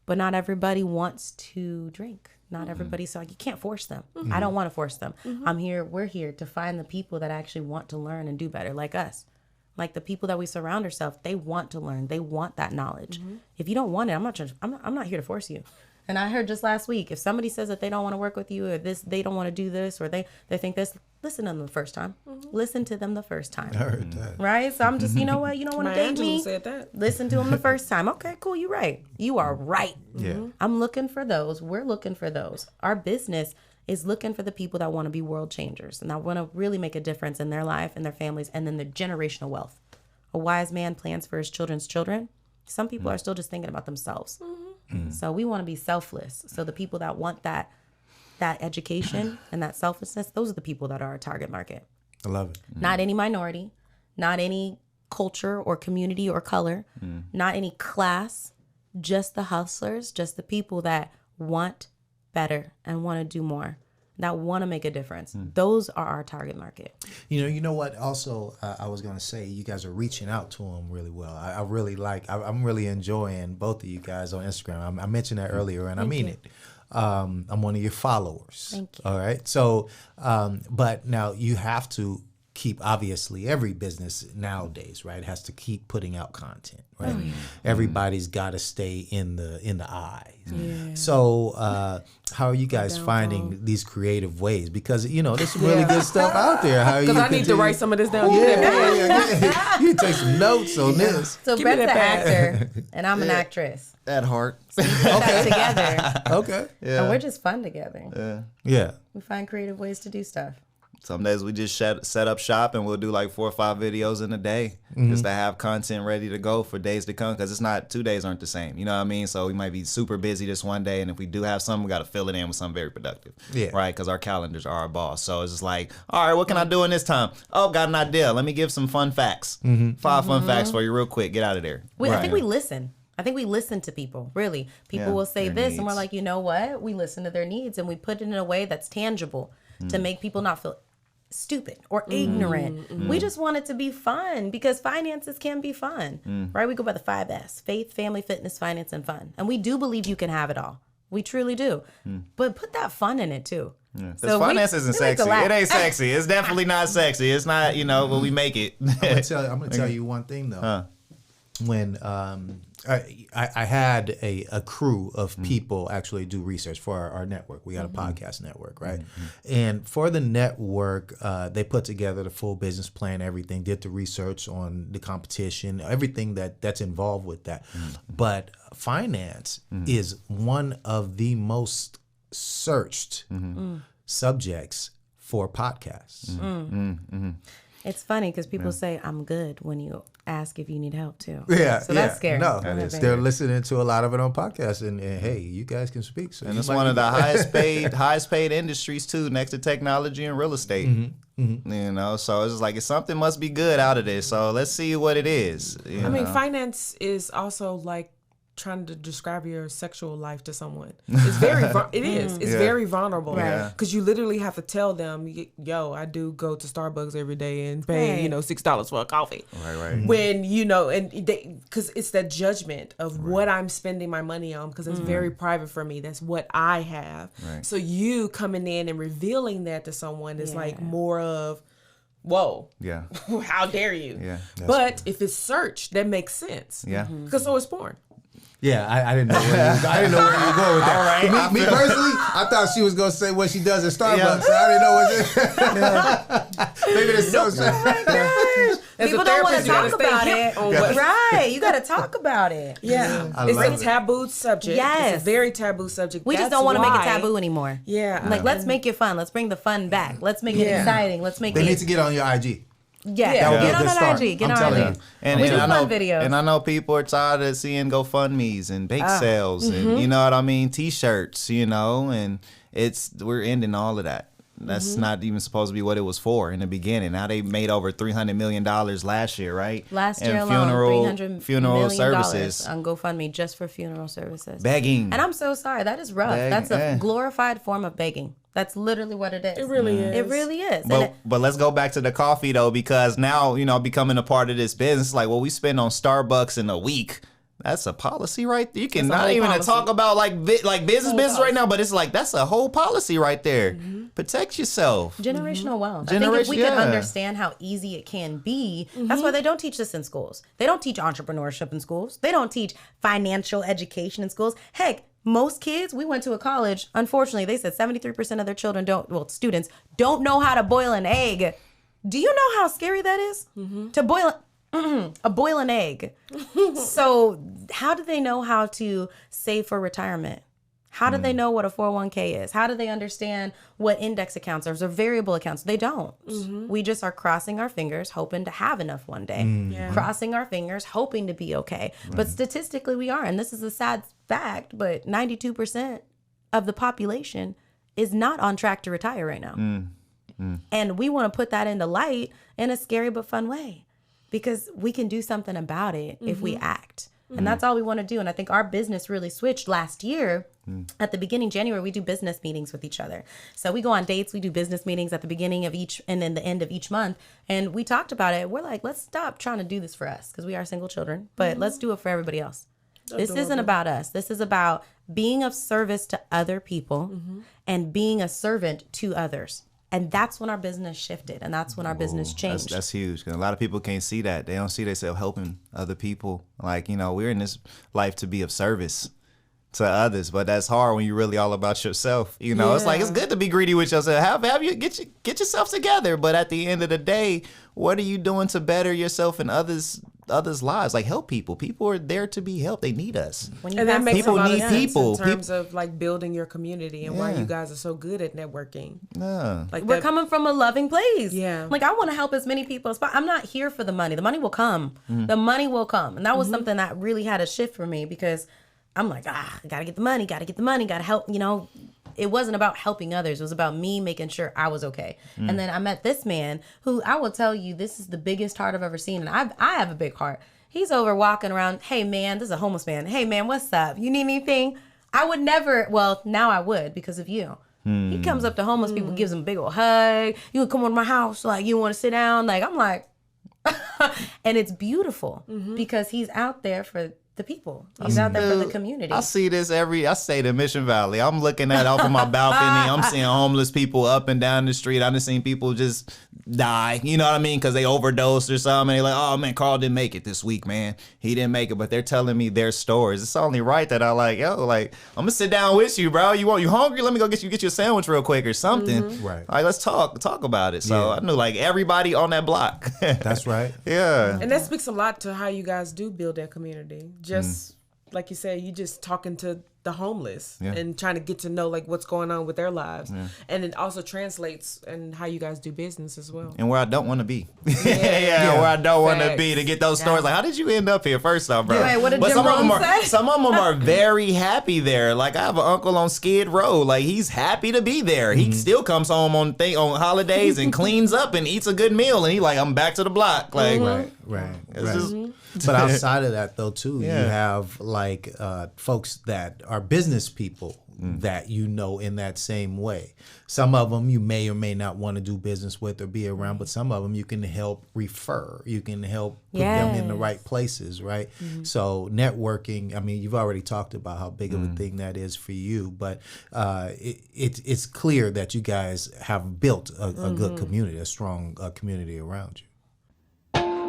But not everybody wants to drink. Not everybody. So you can't force them. I don't want to force them. We're here to find the people that actually want to learn and do better, like us. Like the people that we surround ourselves, they want to learn. They want that knowledge. If you don't want it, I'm not here to force you. And I heard just last week, if somebody says that they don't want to work with you or they don't want to do this or they think this, listen to them the first time. Listen to them the first time. I heard that. Right? So I'm just, you know what? You don't want to date me? Said that. Listen to them the first time. Okay, cool. You're right. You are right. Yeah. I'm looking for those. We're looking for those. Our business is looking for the people that want to be world changers and that want to really make a difference in their life and their families and then their generational wealth. A wise man plans for his children's children. Some people are still just thinking about themselves. So we want to be selfless. So the people that want that education and that selflessness, those are the people that are our target market. I love it. Not any minority, not any culture or community or color, not any class, just the hustlers, just the people that want better and want to do more, that want to make a difference. Those are our target market. You know what? Also, I was going to say, you guys are reaching out to them really well. I'm really enjoying both of you guys on Instagram. I mentioned that earlier, and I mean it. I'm one of your followers. Thank you. All right. So, but now you have to keep, obviously every business nowadays, right, has to keep putting out content, right? Everybody's got to stay in the eye. So how are you guys finding these creative ways? Because there's some really good stuff out there. Because I need to write some of this down. Yeah. You take some notes on this. So Brett's an actor, and I'm an actress. At heart. We put that together. Okay. And we're just fun together. Yeah. We find creative ways to do stuff. Some days we just set up shop and we'll do like 4 or 5 videos in a day just to have content ready to go for days to come, because it's not 2 days aren't the same. You know what I mean? So we might be super busy this one day, and if we do have something, we got to fill it in with something very productive. Yeah. Right? Because our calendars are our boss. So it's just like, all right, what can I do in this time? Oh, got an idea. Let me give some fun facts. 5 fun facts for you real quick. Get out of there. I think we listen. I think we listen to people, really. People will say this, and we're like, you know what? We listen to their needs, and we put it in a way that's tangible to make people not feel stupid or ignorant. We just want it to be fun, because finances can be fun, right? We go by the 5 S: faith, family, fitness, finance, and fun. And we do believe you can have it all. We truly do. But put that fun in it too. Because finance isn't sexy. It ain't sexy. It's definitely not sexy. It's not, but we make it. I'm gonna tell you one thing though. When I had a crew of people actually do research for our network. We got a podcast network, right? And for the network, they put together the full business plan, everything, did the research on the competition, everything that's involved with that. But finance is one of the most searched subjects for podcasts. It's funny because people say I'm good when you ask if you need help too. So that's scary. No, they're listening to a lot of it on podcasts, and hey, you guys can speak. So and it's one of the highest paid industries too, next to technology and real estate. So it's just like something must be good out of this. So let's see what it is. I mean, finance is also like trying to describe your sexual life to someone. It's very it's very vulnerable, because you literally have to tell them, yo, I do go to Starbucks every day and pay $6 for a coffee, right when and because it's that judgment of what I'm spending my money on, because it's very private for me. That's what I have. So you coming in and revealing that to someone is like more of, whoa, how dare you. But if it's search, that makes sense, because so is porn. Yeah, I didn't know where you were going with that. All right. Me personally, I thought she was going to say what she does at Starbucks. So I didn't know what it Maybe it's so People don't want to talk about it. Right. You got to talk about it. It's a taboo subject. Yes. It's a very taboo subject. We just don't want to make it taboo anymore. Yeah. Like, let's make it fun. Let's bring the fun back. Let's make it exciting. Let's make They need to get on your IG. Get on our IG. Get on our IG. And we do I know fun videos. And I know people are tired of seeing GoFundMes and bake sales and you know what I mean, T-shirts, and we're ending all of that. That's not even supposed to be what it was for in the beginning. Now they made over $300 million last year, right? Last year alone, funeral services on GoFundMe just for funeral services. Begging. And I'm so sorry. That is rough. That's a glorified form of begging. That's literally what it is. It really is. It really is. But let's go back to the coffee though, because now, becoming a part of this business, like what we spend on Starbucks in a week, that's a policy right there. You can not even talk about like business right now, but it's like that's a whole policy right there. Protect yourself. Generational wealth. I think if we could understand how easy it can be, that's why they don't teach this in schools. They don't teach entrepreneurship in schools. They don't teach financial education in schools. Heck, most kids, we went to a college, unfortunately, they said 73% of their students don't know how to boil an egg. Do you know how scary that is? To boil an egg. So how do they know how to save for retirement? How do they know what a 401k is? How do they understand what index accounts are or variable accounts? They don't. We just are crossing our fingers, hoping to have enough one day. Crossing our fingers, hoping to be okay. But statistically, we are. And this is a sad fact, but 92% of the population is not on track to retire right now. And we want to put that into light in a scary but fun way, because we can do something about it if we act. And that's all we want to do. And I think our business really switched last year. At the beginning, January, we do business meetings with each other. So we go on dates, we do business meetings at the beginning of each and then the end of each month. And we talked about it. We're like, let's stop trying to do this for us, because we are single children, but let's do it for everybody else. This isn't about us. This is about being of service to other people and being a servant to others. And that's when our business shifted, and that's when our business changed. That's huge. 'Cause a lot of people can't see that. They don't see themselves helping other people. Like, we're in this life to be of service to others, but that's hard when you're really all about yourself. It's like, it's good to be greedy with yourself. Have you get yourself together, but at the end of the day, what are you doing to better yourself and others' lives? Like, help people. People are there to be helped. They need us. And that makes people a lot need of sense people. in terms of like building your community and why you guys are so good at networking. Yeah. Like We're coming from a loving place. Yeah. Like, I want to help as many people as possible. I'm not here for the money. The money will come. The money will come. And that was something that really had a shift for me, because I'm like, I gotta get the money, gotta help, It wasn't about helping others. It was about me making sure I was okay. And then I met this man who, I will tell you, this is the biggest heart I've ever seen. And I have a big heart. He's over walking around. Hey, man, this is a homeless man. Hey, man, what's up? You need anything? I would never. Well, now I would, because of you. He comes up to homeless people, gives them a big old hug. You would come over to my house. Like, you want to sit down? Like, I'm like, and it's beautiful because he's out there for the people. He's out there for the community. I see this I stayed in Mission Valley. I'm looking at off of my balcony. I'm seeing homeless people up and down the street. I've seen people just die. You know what I mean? Because they overdosed or something. And they're like, oh man, Carl didn't make it this week, man. He didn't make it. But they're telling me their stories. It's only right that I I'm gonna sit down with you, bro. You hungry? Let me go get you a sandwich real quick or something. Right. Like, let's talk about it. So I knew like everybody on that block. That's right. Yeah. And that speaks a lot to how you guys do build that community. Just like you said, you just talking to the homeless and trying to get to know like what's going on with their lives. And it also translates in how you guys do business as well. And where I don't want to be. Where I don't want to be, to get those stories. Like, how did you end up here? First off, bro. Right, what did But Jim some of them Rome say? some of them are very happy there. Like, I have an uncle on Skid Row. Like, he's happy to be there. He still comes home on holidays and cleans up and eats a good meal. And he like, I'm back to the block. Like, Right. it's just, But outside of that, though, too, you Yeah. have like folks that are business people that in that same way. Some of them you may or may not want to do business with or be around, but some of them you can help refer. You can help put them in the right places, right? So networking, I mean, you've already talked about how big of a thing that is for you, but it's clear that you guys have built a good community, a strong community around you.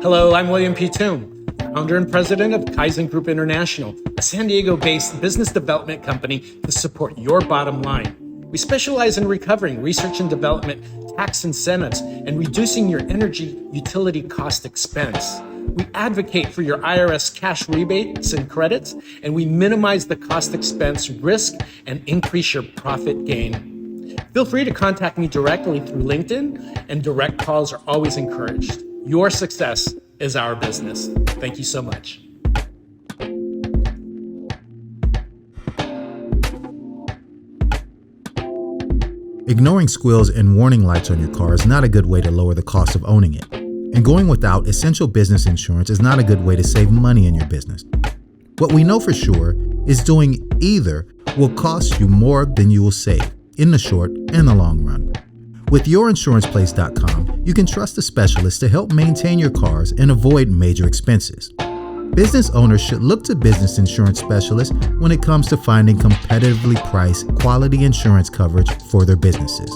Hello, I'm William P. Toom, founder and president of Kaizen Group International, a San Diego-based business development company to support your bottom line. We specialize in recovering research and development, tax incentives, and reducing your energy utility cost expense. We advocate for your IRS cash rebates and credits, and we minimize the cost expense risk and increase your profit gain. Feel free to contact me directly through LinkedIn, and direct calls are always encouraged. Your success is our business. Thank you so much. Ignoring squeals and warning lights on your car is not a good way to lower the cost of owning it. And going without essential business insurance is not a good way to save money in your business. What we know for sure is doing either will cost you more than you will save in the short and the long run. With YourInsurancePlace.com, you can trust a specialist to help maintain your cars and avoid major expenses. Business owners should look to business insurance specialists when it comes to finding competitively priced, quality insurance coverage for their businesses.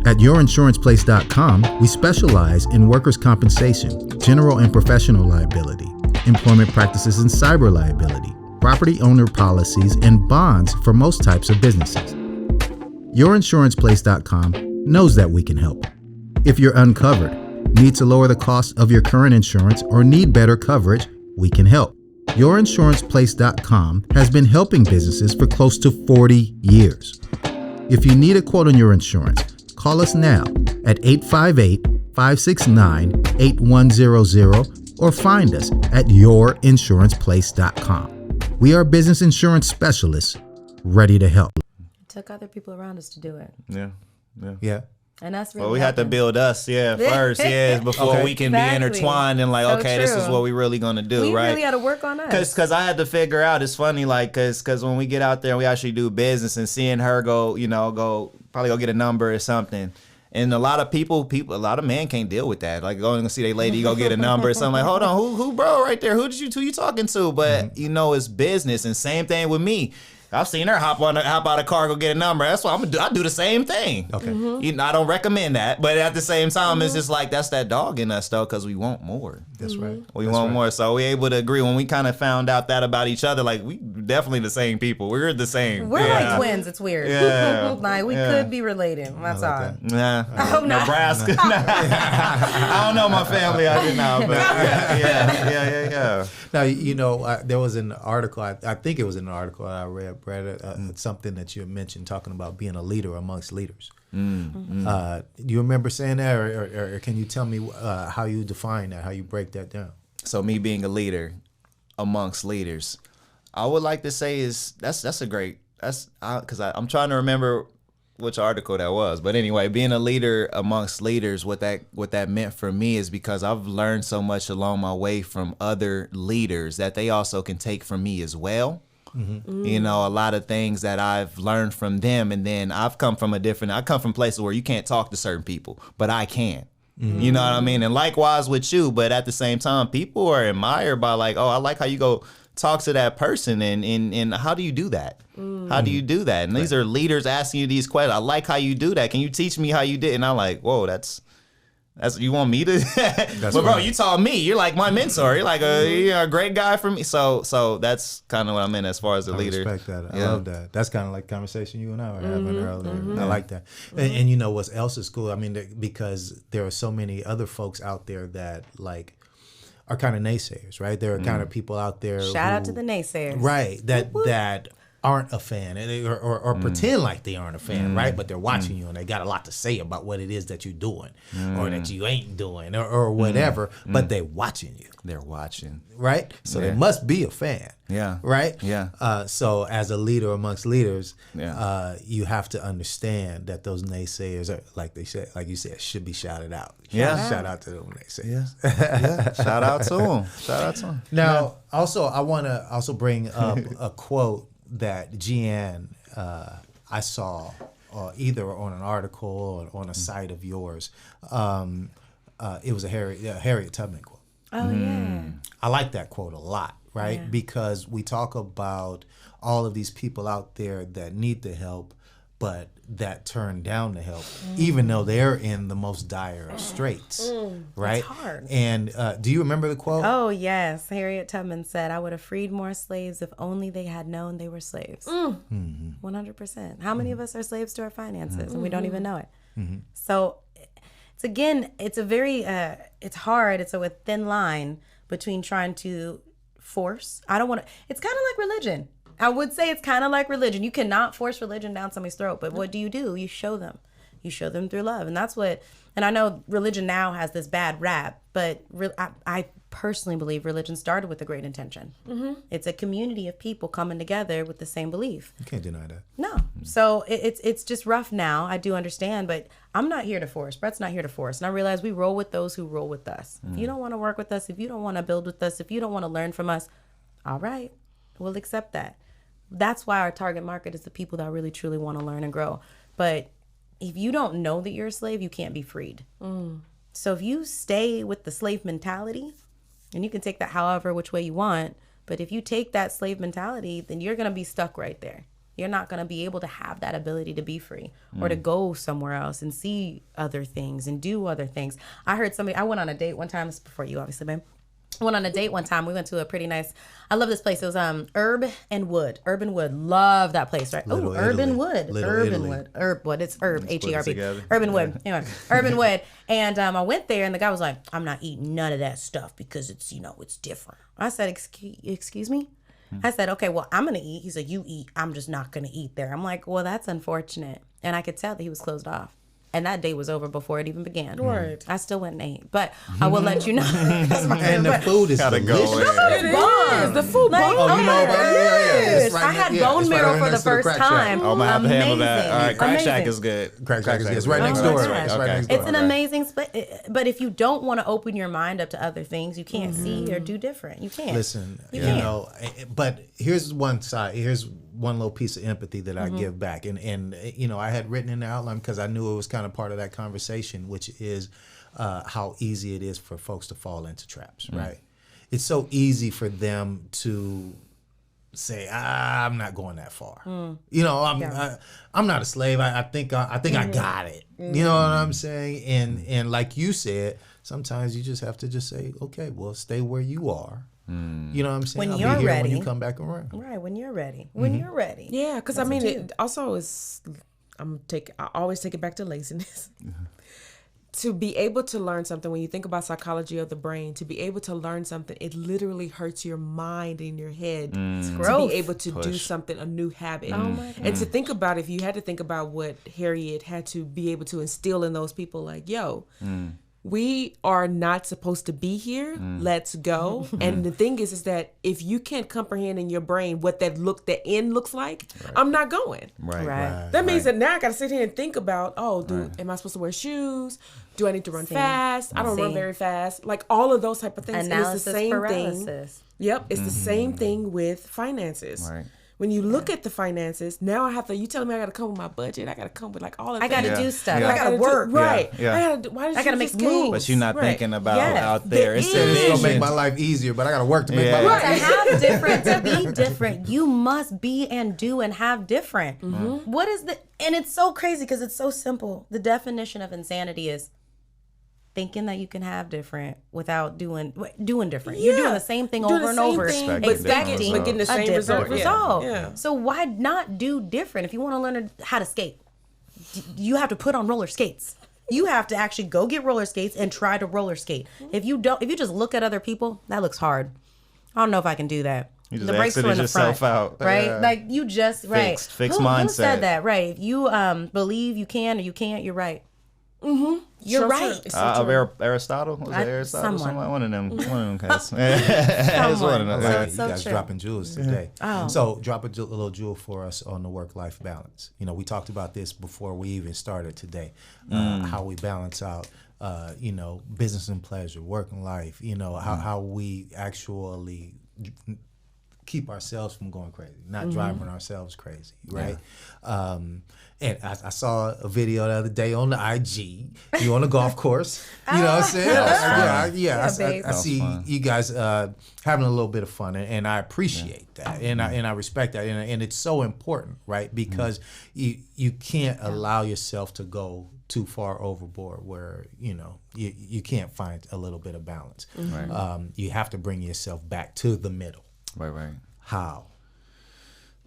At YourInsurancePlace.com, we specialize in workers' compensation, general and professional liability, employment practices and cyber liability, property owner policies, and bonds for most types of businesses. YourInsurancePlace.com knows that we can help. If you're uncovered, need to lower the cost of your current insurance, or need better coverage, we can help. YourInsurancePlace.com has been helping businesses for close to 40 years. If you need a quote on your insurance, call us now at 858-569-8100 or find us at YourInsurancePlace.com. We are business insurance specialists ready to help. It took other people around us to do it. Yeah. And that's really well, we had to build us, first, before we can be intertwined and like, So okay, this is true. what we really gonna do, We right? really had to work on us. Cause I had to figure out. It's funny, like, cause when we get out there and we actually do business, and seeing her go get a number or something. And a lot of a lot of men can't deal with that. Like, going to see their lady go get a number or something. Like, hold on, who bro right there? Who you talking to? But it's business. And same thing with me. I've seen her hop out of car, go get a number. That's what I'm gonna do. I do the same thing. Okay. You know, I don't recommend that, but at the same time, it's just like that's that dog in us though, because we want more. That's right. We want more, so we able to agree. When we kind of found out that about each other, like we definitely the same people. We're the same. We're like twins. It's weird. Yeah. Like we could be related. That's all. that. Nah, I hope not. Nebraska. I don't know my family. I did not, but yeah. Now, you know, there was an article, I think it was in an article I read, Brett, something that you mentioned talking about being a leader amongst leaders. Do you remember saying that, or can you tell me how you define that, how you break that down? So me being a leader amongst leaders, I would like to say is that's a great, because I'm trying to remember which article that was, but anyway, being a leader amongst leaders, what that meant for me is because I've learned so much along my way from other leaders that they also can take from me as well. You know, a lot of things that I've learned from them, and then I come from places where you can't talk to certain people, but I can. You know what I mean? And likewise with you, but at the same time, people are admired by like, oh, I like how you go talk to that person, and how do you do that? How do you do that? And these are leaders asking you these questions. I like how you do that. Can you teach me how you did? And I'm like, whoa, that's you want me to? But bro, you taught me. You're like my mentor. You're like you're a great guy for me. So that's kind of what I meant as far as a leader. I respect that. I love that. That's kind of like the conversation you and I were having earlier. I like that. And you know what else is cool? I mean, because there are so many other folks out there that like are kind of naysayers, right? There are kind of people out there. Shout out to the naysayers. Right. That aren't a fan or pretend like they aren't a fan, right? But they're watching you and they got a lot to say about what it is that you're doing or that you ain't doing or whatever, but they're watching you. They're watching. Right? So they must be a fan. Yeah. Right? Yeah. So as a leader amongst leaders, you have to understand that those naysayers are, like you said, should be shouted out. Shout out to them naysayers. Shout out to them. Now, also, I want to also bring up a quote that Gian, I saw either on an article or on a site of yours. It was a Harriet Tubman quote. Oh, yeah. I like that quote a lot, right? Yeah. Because we talk about all of these people out there that need the help, but that turn down the help, even though they're in the most dire of straits, right? It's hard. And do you remember the quote? Oh, yes. Harriet Tubman said, I would have freed more slaves if only they had known they were slaves. 100%. How many of us are slaves to our finances and we don't even know it? So it's a very, it's hard. It's a thin line between trying to force. It's kind of like religion. I would say it's kind of like religion. You cannot force religion down somebody's throat, but what do? You show them. You show them through love. And that's what, and I know religion now has this bad rap, but I personally believe religion started with a great intention. It's a community of people coming together with the same belief. You can't deny that. No. So it's just rough now. I do understand, but I'm not here to force. Brett's not here to force. And I realize we roll with those who roll with us. If you don't want to work with us, if you don't want to build with us, if you don't want to learn from us, all right, we'll accept that. That's why our target market is the people that really truly want to learn and grow. But if you don't know that you're a slave, you can't be freed. So if you stay with the slave mentality, and you can take that however which way you want, but if you take that slave mentality, then you're going to be stuck right there. You're not going to be able to have that ability to be free or to go somewhere else and see other things and do other things. I went on a date one time, this is before you obviously, babe. I went on a date one time. We went to a pretty nice, I love this place. It was Urban Wood. Love that place, right? Oh, Urban Wood. It's Herb, H-E-R-B. Urban Wood. Anyway, Urban Wood. And I went there and the guy was like, I'm not eating none of that stuff because it's, it's different. I said, excuse me? I said, okay, well, I'm going to eat. He said, you eat. I'm just not going to eat there. I'm like, well, that's unfortunate. And I could tell that he was closed off. And that day was over before it even began. Right. I still went and ate. But I will let you know. And the food is delicious. The food Yes. I had bone marrow for the first time. Oh, I have to handle that. All right, Crack Shack is good. Crack Shack is good. It's right next door. It's an amazing split. But if you don't want to open your mind up to other things, you can't see or do different. You can't. Listen, but here's one side. Here's one little piece of empathy that I give back. And I had written in the outline because I knew it was kind of part of that conversation, which is how easy it is for folks to fall into traps, right? It's so easy for them to say, I'm not going that far. You know, I'm not a slave. I think I got it. You know what I'm saying? And like you said, sometimes you just have to just say, okay, well, stay where you are. You know what I'm saying? When you're ready. When you come back around. Right, when you're ready. When you're ready. Yeah, because I mean, it also is. I always take it back to laziness. To be able to learn something, when you think about psychology of the brain, to be able to learn something, it literally hurts your mind and your head to be able to do something, a new habit. Oh my God. And to think about, if you had to think about what Harriet had to be able to instill in those people, like, yo, we are not supposed to be here. Let's go. And the thing is that if you can't comprehend in your brain what the end looks like, I'm not going. Right. That means that now I got to sit here and think about, am I supposed to wear shoes? Do I need to run fast? I don't run very fast. Like all of those type of things. Analysis and it's the same paralysis. thing. Yep. It's the same thing with finances. Right. When you look at the finances, now I have to, you telling me I got to come with my budget. I got to come with like all of that. I got to do stuff. Yeah. I got to work. Right. Yeah. I got to make moves. But you're not thinking about out there. It's going to make my life easier, but I got to work to make my life easier. To be different, you must be and do and have different. What is and it's so crazy because it's so simple. The definition of insanity is thinking that you can have different without doing different. You're doing the same thing over and over, expecting but getting the same result. Yeah. So why not do different? If you want to learn how to skate, you have to put on roller skates. You have to actually go get roller skates and try to roller skate. If you just look at other people, that looks hard. I don't know if I can do that. You just the brakes are in the front, out. Right? Yeah. Like you just Fixed who mindset. said that? Right. If you believe you can or you can't, you're right. You're right. Aristotle? Was it Aristotle? Someone. One of them guys. It's one of them. Like So you guys true. dropping jewels today. So drop a little jewel for us on the work-life balance. You know, we talked about this before we even started today. How we balance out, business and pleasure, work and life. You know, how we actually keep ourselves from going crazy, not driving ourselves crazy, right? And I saw a video the other day on the IG. You on a golf course, you know what I'm saying? I see you guys having a little bit of fun, and I appreciate that, and I respect that, and it's so important, right? Because you can't allow yourself to go too far overboard where you can't find a little bit of balance. You have to bring yourself back to the middle. Right. How?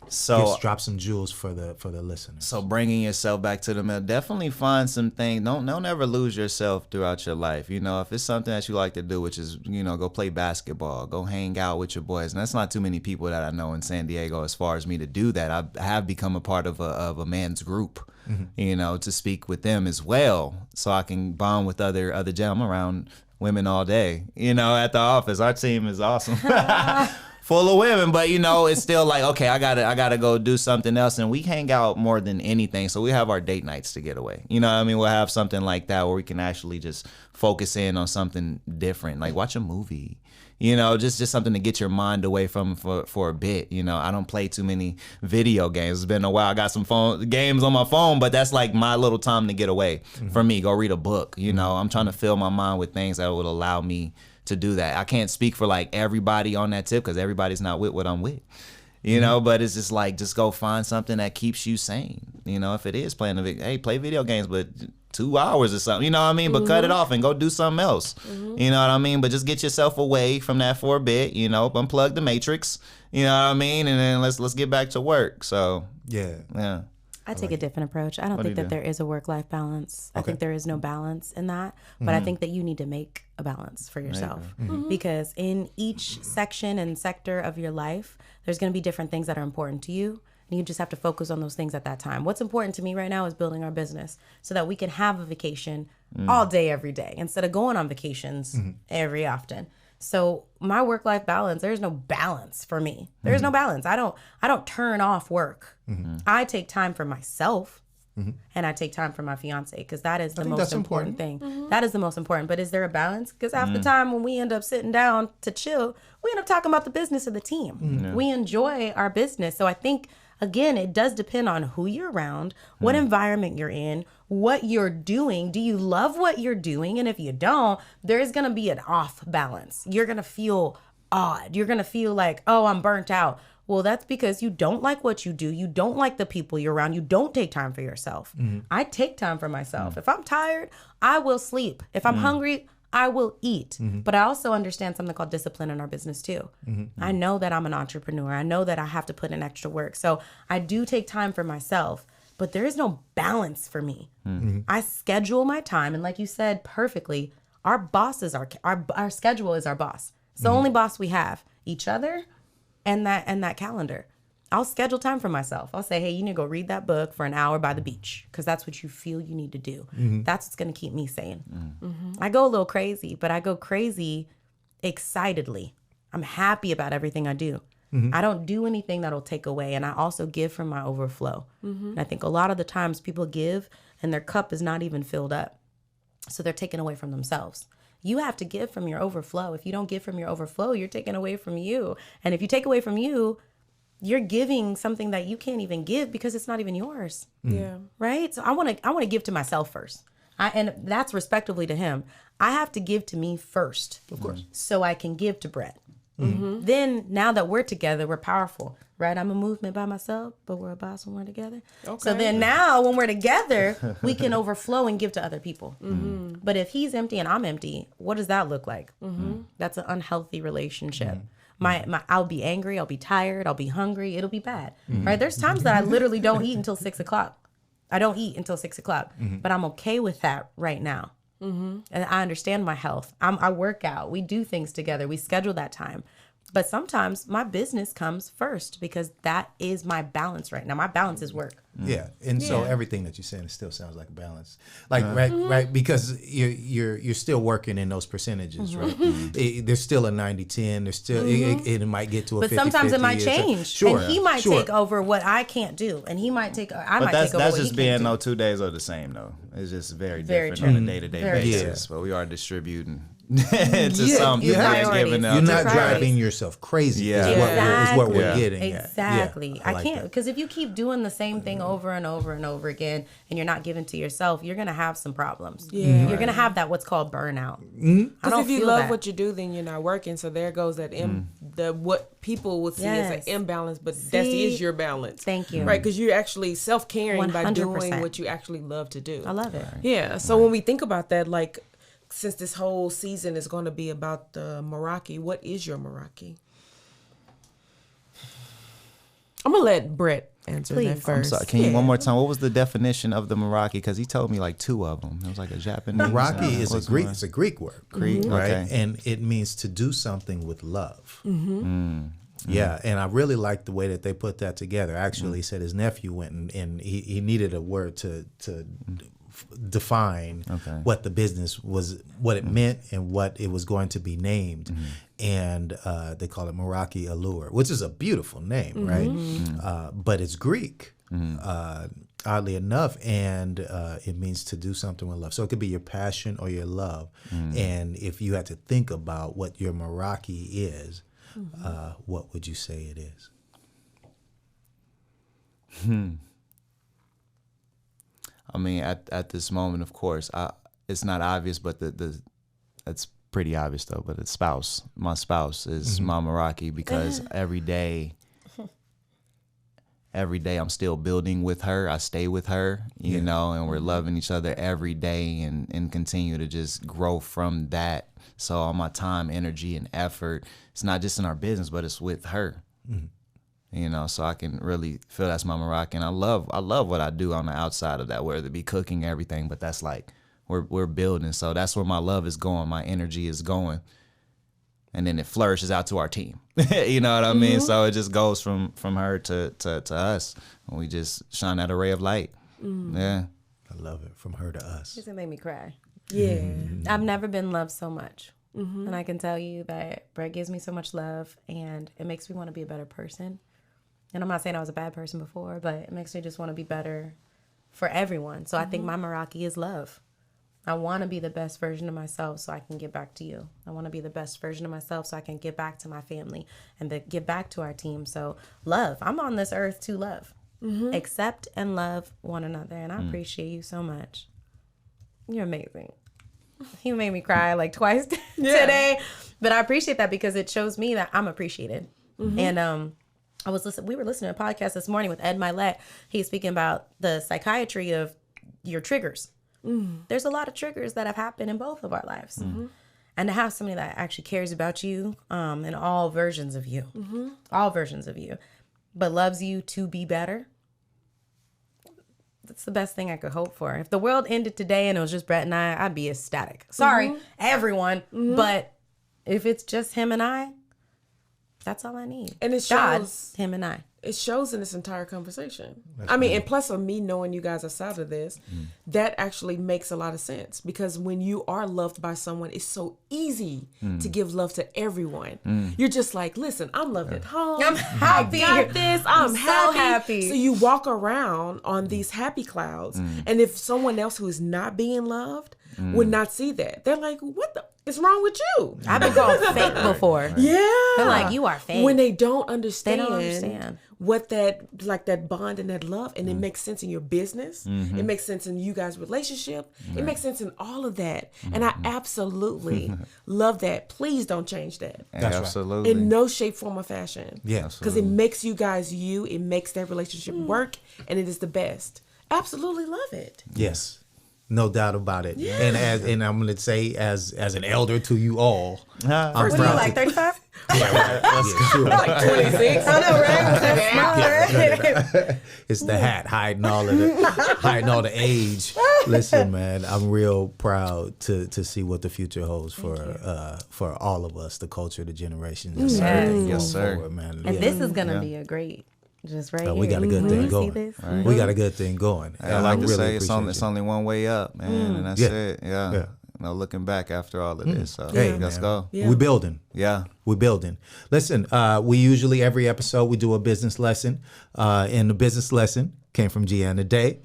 So just drop some jewels for the listeners. So bringing yourself back to the middle, definitely find some things. Don't ever lose yourself throughout your life. You know, if it's something that you like to do, which is, go play basketball, go hang out with your boys. And that's not too many people that I know in San Diego as far as me to do that. I have become a part of a man's group, to speak with them as well, so I can bond with other gentlemen. I'm around women all day, at the office. Our team is awesome. Full of women, but it's still like, okay, I gotta go do something else, and we hang out more than anything. So we have our date nights to get away. You know what I mean? We'll have something like that where we can actually just focus in on something different, like watch a movie. Just something to get your mind away from for a bit. I don't play too many video games. It's been a while. I got some games on my phone, but that's like my little time to get away for me. Go read a book. I'm trying to fill my mind with things that would allow me to do that. I can't speak for like everybody on that tip because everybody's not with what I'm with, but it's just like, just go find something that keeps you sane. If it is playing play video games, but 2 hours or something, you know what I mean? But cut it off and go do something else. You know what I mean? But just get yourself away from that for a bit, unplug the matrix, you know what I mean? And then let's get back to work. So yeah. I take a different approach. I don't think that there is a work-life balance. I think there is no balance in that. But I think that you need to make a balance for yourself. Because in each section and sector of your life, there's going to be different things that are important to you. And you just have to focus on those things at that time. What's important to me right now is building our business so that we can have a vacation all day, every day, instead of going on vacations every often. So my work-life balance, there's no balance for me. There's no balance. I don't turn off work. I take time for myself and I take time for my fiance because that is the most important thing. That is the most important. But is there a balance? Because half the time when we end up sitting down to chill, we end up talking about the business of the team. We enjoy our business. So I think, again, it does depend on who you're around, what environment you're in, what you're doing. Do you love what you're doing? And if you don't, there's going to be an off balance. You're going to feel odd. You're going to feel like, oh, I'm burnt out. Well, that's because you don't like what you do. You don't like the people you're around. You don't take time for yourself. I take time for myself. If I'm tired, I will sleep. If I'm hungry, I will eat. But I also understand something called discipline in our business too. I know that I'm an entrepreneur. I know that I have to put in extra work. So I do take time for myself, but there is no balance for me. I schedule my time. And like you said perfectly, our boss is our schedule is our boss. It's the only boss we have, each other and that calendar. I'll schedule time for myself. I'll say, hey, you need to go read that book for an hour by the beach because that's what you feel you need to do. That's what's going to keep me sane. I go a little crazy, but I go crazy excitedly. I'm happy about everything I do. I don't do anything that'll take away. And I also give from my overflow. And I think a lot of the times people give and their cup is not even filled up. So they're taking away from themselves. You have to give from your overflow. If you don't give from your overflow, you're taking away from you. And if you take away from you, you're giving something that you can't even give because it's not even yours. Yeah. Right? So I want to give to myself first. And that's respectively to him. I have to give to me first. Of course. So I can give to Brett. Then now that we're together, we're powerful. Right? I'm a movement by myself, but we're a boss when we're together. Okay. So then now when we're together, we can overflow and give to other people. But if he's empty and I'm empty, what does that look like? That's an unhealthy relationship. I'll be angry, I'll be tired, I'll be hungry, it'll be bad. Right? There's times that I literally don't eat until 6 o'clock. I don't eat until 6 o'clock, but I'm okay with that right now. And I understand my health. I work out, we do things together, we schedule that time. But sometimes my business comes first because that is my balance right now. My balance is work. Yeah, and so everything that you're saying, it still sounds like a balance, like right, because you're still working in those percentages, right? There's still a 90-10. There's still it might get to a 50-50. But sometimes it might change, Sure, and he might take over what I can't do, and he might take. I might take over what he can't do. That's just being no 2 days are the same though. It's just very different on a day-to-day basis. But we are distributing. To some people, you're not driving yourself crazy. Is what we're getting exactly. at. I can't, because if you keep doing the same thing over and over and over again, and you're not giving to yourself, you're gonna have some problems. You're gonna have that what's called burnout. Because if you love what you do, then you're not working. So there goes that the what people would see as an imbalance, but that is your balance. Thank you. Right, because you're actually self-caring by 100%. doing what you actually love to do. I love it. Yeah. So when we think about that, like, since this whole season is going to be about the Meraki, what is your Meraki? I'm going to let Brett answer that first. I'm sorry. Can you one more time? What was the definition of the Meraki? Because he told me like 2 of them. It was like a Japanese. Meraki is a Greek. It's a Greek word. Greek, right? okay. And it means to do something with love. Yeah, and I really like the way that they put that together. Actually, he said his nephew went and he needed a word to define what the business was, what it meant, and what it was going to be named. And they call it Meraki Allure, which is a beautiful name, right? But it's Greek, oddly enough, and it means to do something with love. So it could be your passion or your love. And if you had to think about what your Meraki is, what would you say it is? I mean, at this moment, of course, it's not obvious, but it's pretty obvious though. But my spouse is my Meraki, because every day I'm still building with her. I stay with her, you know, and we're loving each other every day and continue to just grow from that. So all my time, energy, and effort, it's not just in our business, but it's with her. You know, so I can really feel that's my Meraki. And I love what I do on the outside of that, whether it be cooking, everything, but that's like we're building. So that's where my love is going, my energy is going. And then it flourishes out to our team. You know what I mean? So it just goes from her to us. And we just shine that array of light. Yeah. I love it. From her to us. It's gonna make me cry. Yeah. I've never been loved so much. And I can tell you that Brett gives me so much love, and it makes me want to be a better person. And I'm not saying I was a bad person before, but it makes me just want to be better for everyone. So I think my Meraki is love. I want to be the best version of myself so I can give back to you. I want to be the best version of myself so I can give back to my family and give back to our team. So love. I'm on this earth to love. Accept and love one another. And I appreciate you so much. You're amazing. He made me cry like twice today. But I appreciate that because it shows me that I'm appreciated. And we were listening to a podcast this morning with Ed Milet. He's speaking about the psychiatry of your triggers. There's a lot of triggers that have happened in both of our lives. And to have somebody that actually cares about you in all versions of you, but loves you to be better, that's the best thing I could hope for. If the world ended today and it was just Brett and I'd be ecstatic. Sorry, everyone, but if it's just him and I, that's all I need. And it God, shows him and I. It shows in this entire conversation. And plus of me knowing you guys outside of this, that actually makes a lot of sense, because when you are loved by someone, it's so easy to give love to everyone. You're just like, listen, I'm loved at home. I'm happy. I got this. I'm so happy. So you walk around on these happy clouds. And if someone else who is not being loved would not see that, they're like, what the is wrong with you? I've been called fake before. Yeah. They're like, you are fake. When they don't understand, understand what that bond and that love, and it makes sense in your business. It makes sense in you guys' relationship. It makes sense in all of that. And I absolutely love that. Please don't change that. That's Absolutely. In no shape, form, or fashion. Yeah. Because it makes you guys you. It makes that relationship work, and it is the best. Absolutely love it. Yes. No doubt about it. Yeah. And I'm going to say, as an elder to you all, I'm what are you, proud like, to- 35? That's true. Like 26. I know, right? That's smart. It's the hat hiding all the age. Listen, man, I'm real proud to see what the future holds for all of us, the culture, the generations. Yes, sir. Forward, man. And Yeah. this is going to be a great, just right here. We got a good thing You going. see this? Right. We got a good thing going. I like to really say it's appreciate only one way up, man, and that's it. Yeah. No looking back after all of this. So Hey, let's man. go. We building. Yeah. We're building. Listen, we usually every episode we do a business lesson. And the business lesson came from Gian today.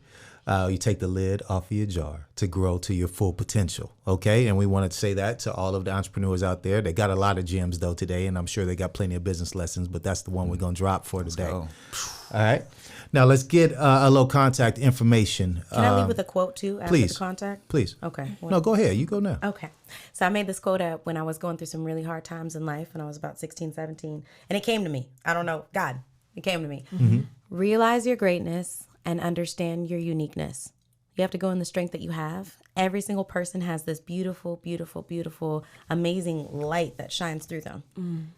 You take the lid off of your jar to grow to your full potential. Okay. And we wanted to say that to all of the entrepreneurs out there. They got a lot of gems though today, and I'm sure they got plenty of business lessons, but that's the one we're going to drop for today. go. All right. Now let's get a little contact information. Can I leave with a quote too after please. the contact? Please. Okay. No, go ahead. You go now. Okay. So I made this quote up when I was going through some really hard times in life when I was about 16, 17. And it came to me. I don't know. God, it came to me. Realize your greatness and understand your uniqueness. You have to go in the strength that you have. Every single person has this beautiful, beautiful, beautiful, amazing light that shines through them.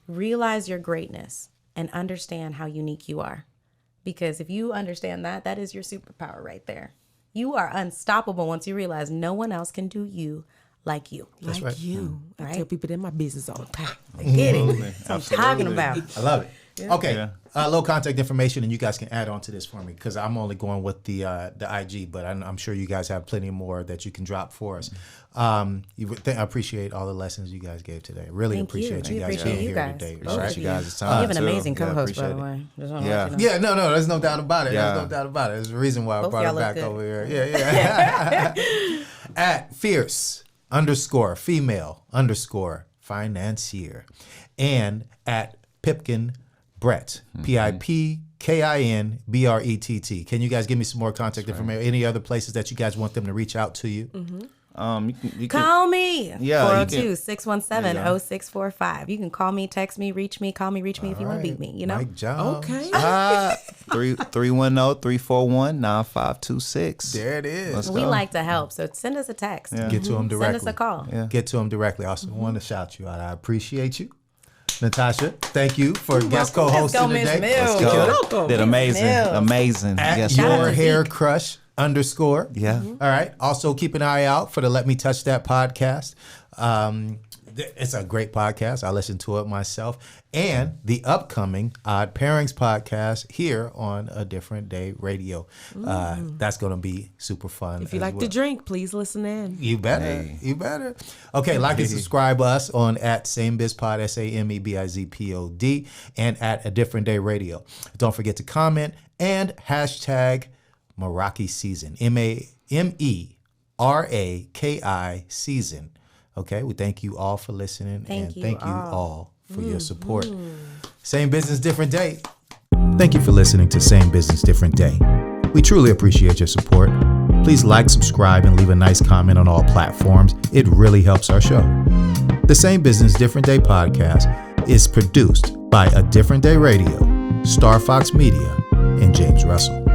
Realize your greatness and understand how unique you are. Because if you understand that, that is your superpower right there. You are unstoppable once you realize no one else can do you like you. Like right. you. I tell people in my business all the time. Get it? That's what I'm talking about. I love it. Okay, a little contact information, and you guys can add on to this for me because I'm only going with the IG, but I'm sure you guys have plenty more that you can drop for us. I appreciate all the lessons you guys gave today. Really Thank appreciate you. you We guys appreciate being you here guys. today. Both Appreciate of you you. guys' You time. have an too. amazing co-host, by appreciate the it. way. Just wanna Yeah. let you know. Yeah, no, there's no doubt about it. Yeah. There's no doubt about it. There's a reason why I Both brought y'all it look back good. over here. Yeah. At fierce _ female _ financier, and at Pipkin Brett, PIPKIN BRETT. Can you guys give me some more contact information? Any other places that you guys want them to reach out to you? You can, Call me. Yeah, you can- 402-617-0645. You can call me, text me, reach me, call me, reach me if you want to beat me, you know? Mike Jones. Okay. 310-341-9526. There it is. Let's We go. like to help, so send us a text. Get to them directly. Send us a call. Yeah. Get to them directly. Also, want to shout you out. I appreciate you. Natasha, thank you for guest co-hosting Let's go, Miss today. Mills. You killed it. Welcome. Did amazing. Mills. Amazing. At Yes, Shout out your to hair Zeke. crush _ Yeah. All right. Also, keep an eye out for the Let Me Touch That podcast. It's a great podcast. I listen to it myself. And the upcoming Odd Pairings podcast here on A Different Day Radio. That's going to be super fun. If you as like well. to drink, please listen in. You better. Hey. You better. Okay, like and subscribe us on at SameBizPod, SameBizPod, and at A Different Day Radio. Don't forget to comment and hashtag Meraki Season, MERAKI Season. Okay, we thank you all for listening, and thank you all for your support. Same Business, Different Day. Thank you for listening to Same Business, Different Day. We truly appreciate your support. Please like, subscribe, and leave a nice comment on all platforms. It really helps our show. The Same Business, Different Day podcast is produced by A Different Day Radio Star Fox Media, and James Russell.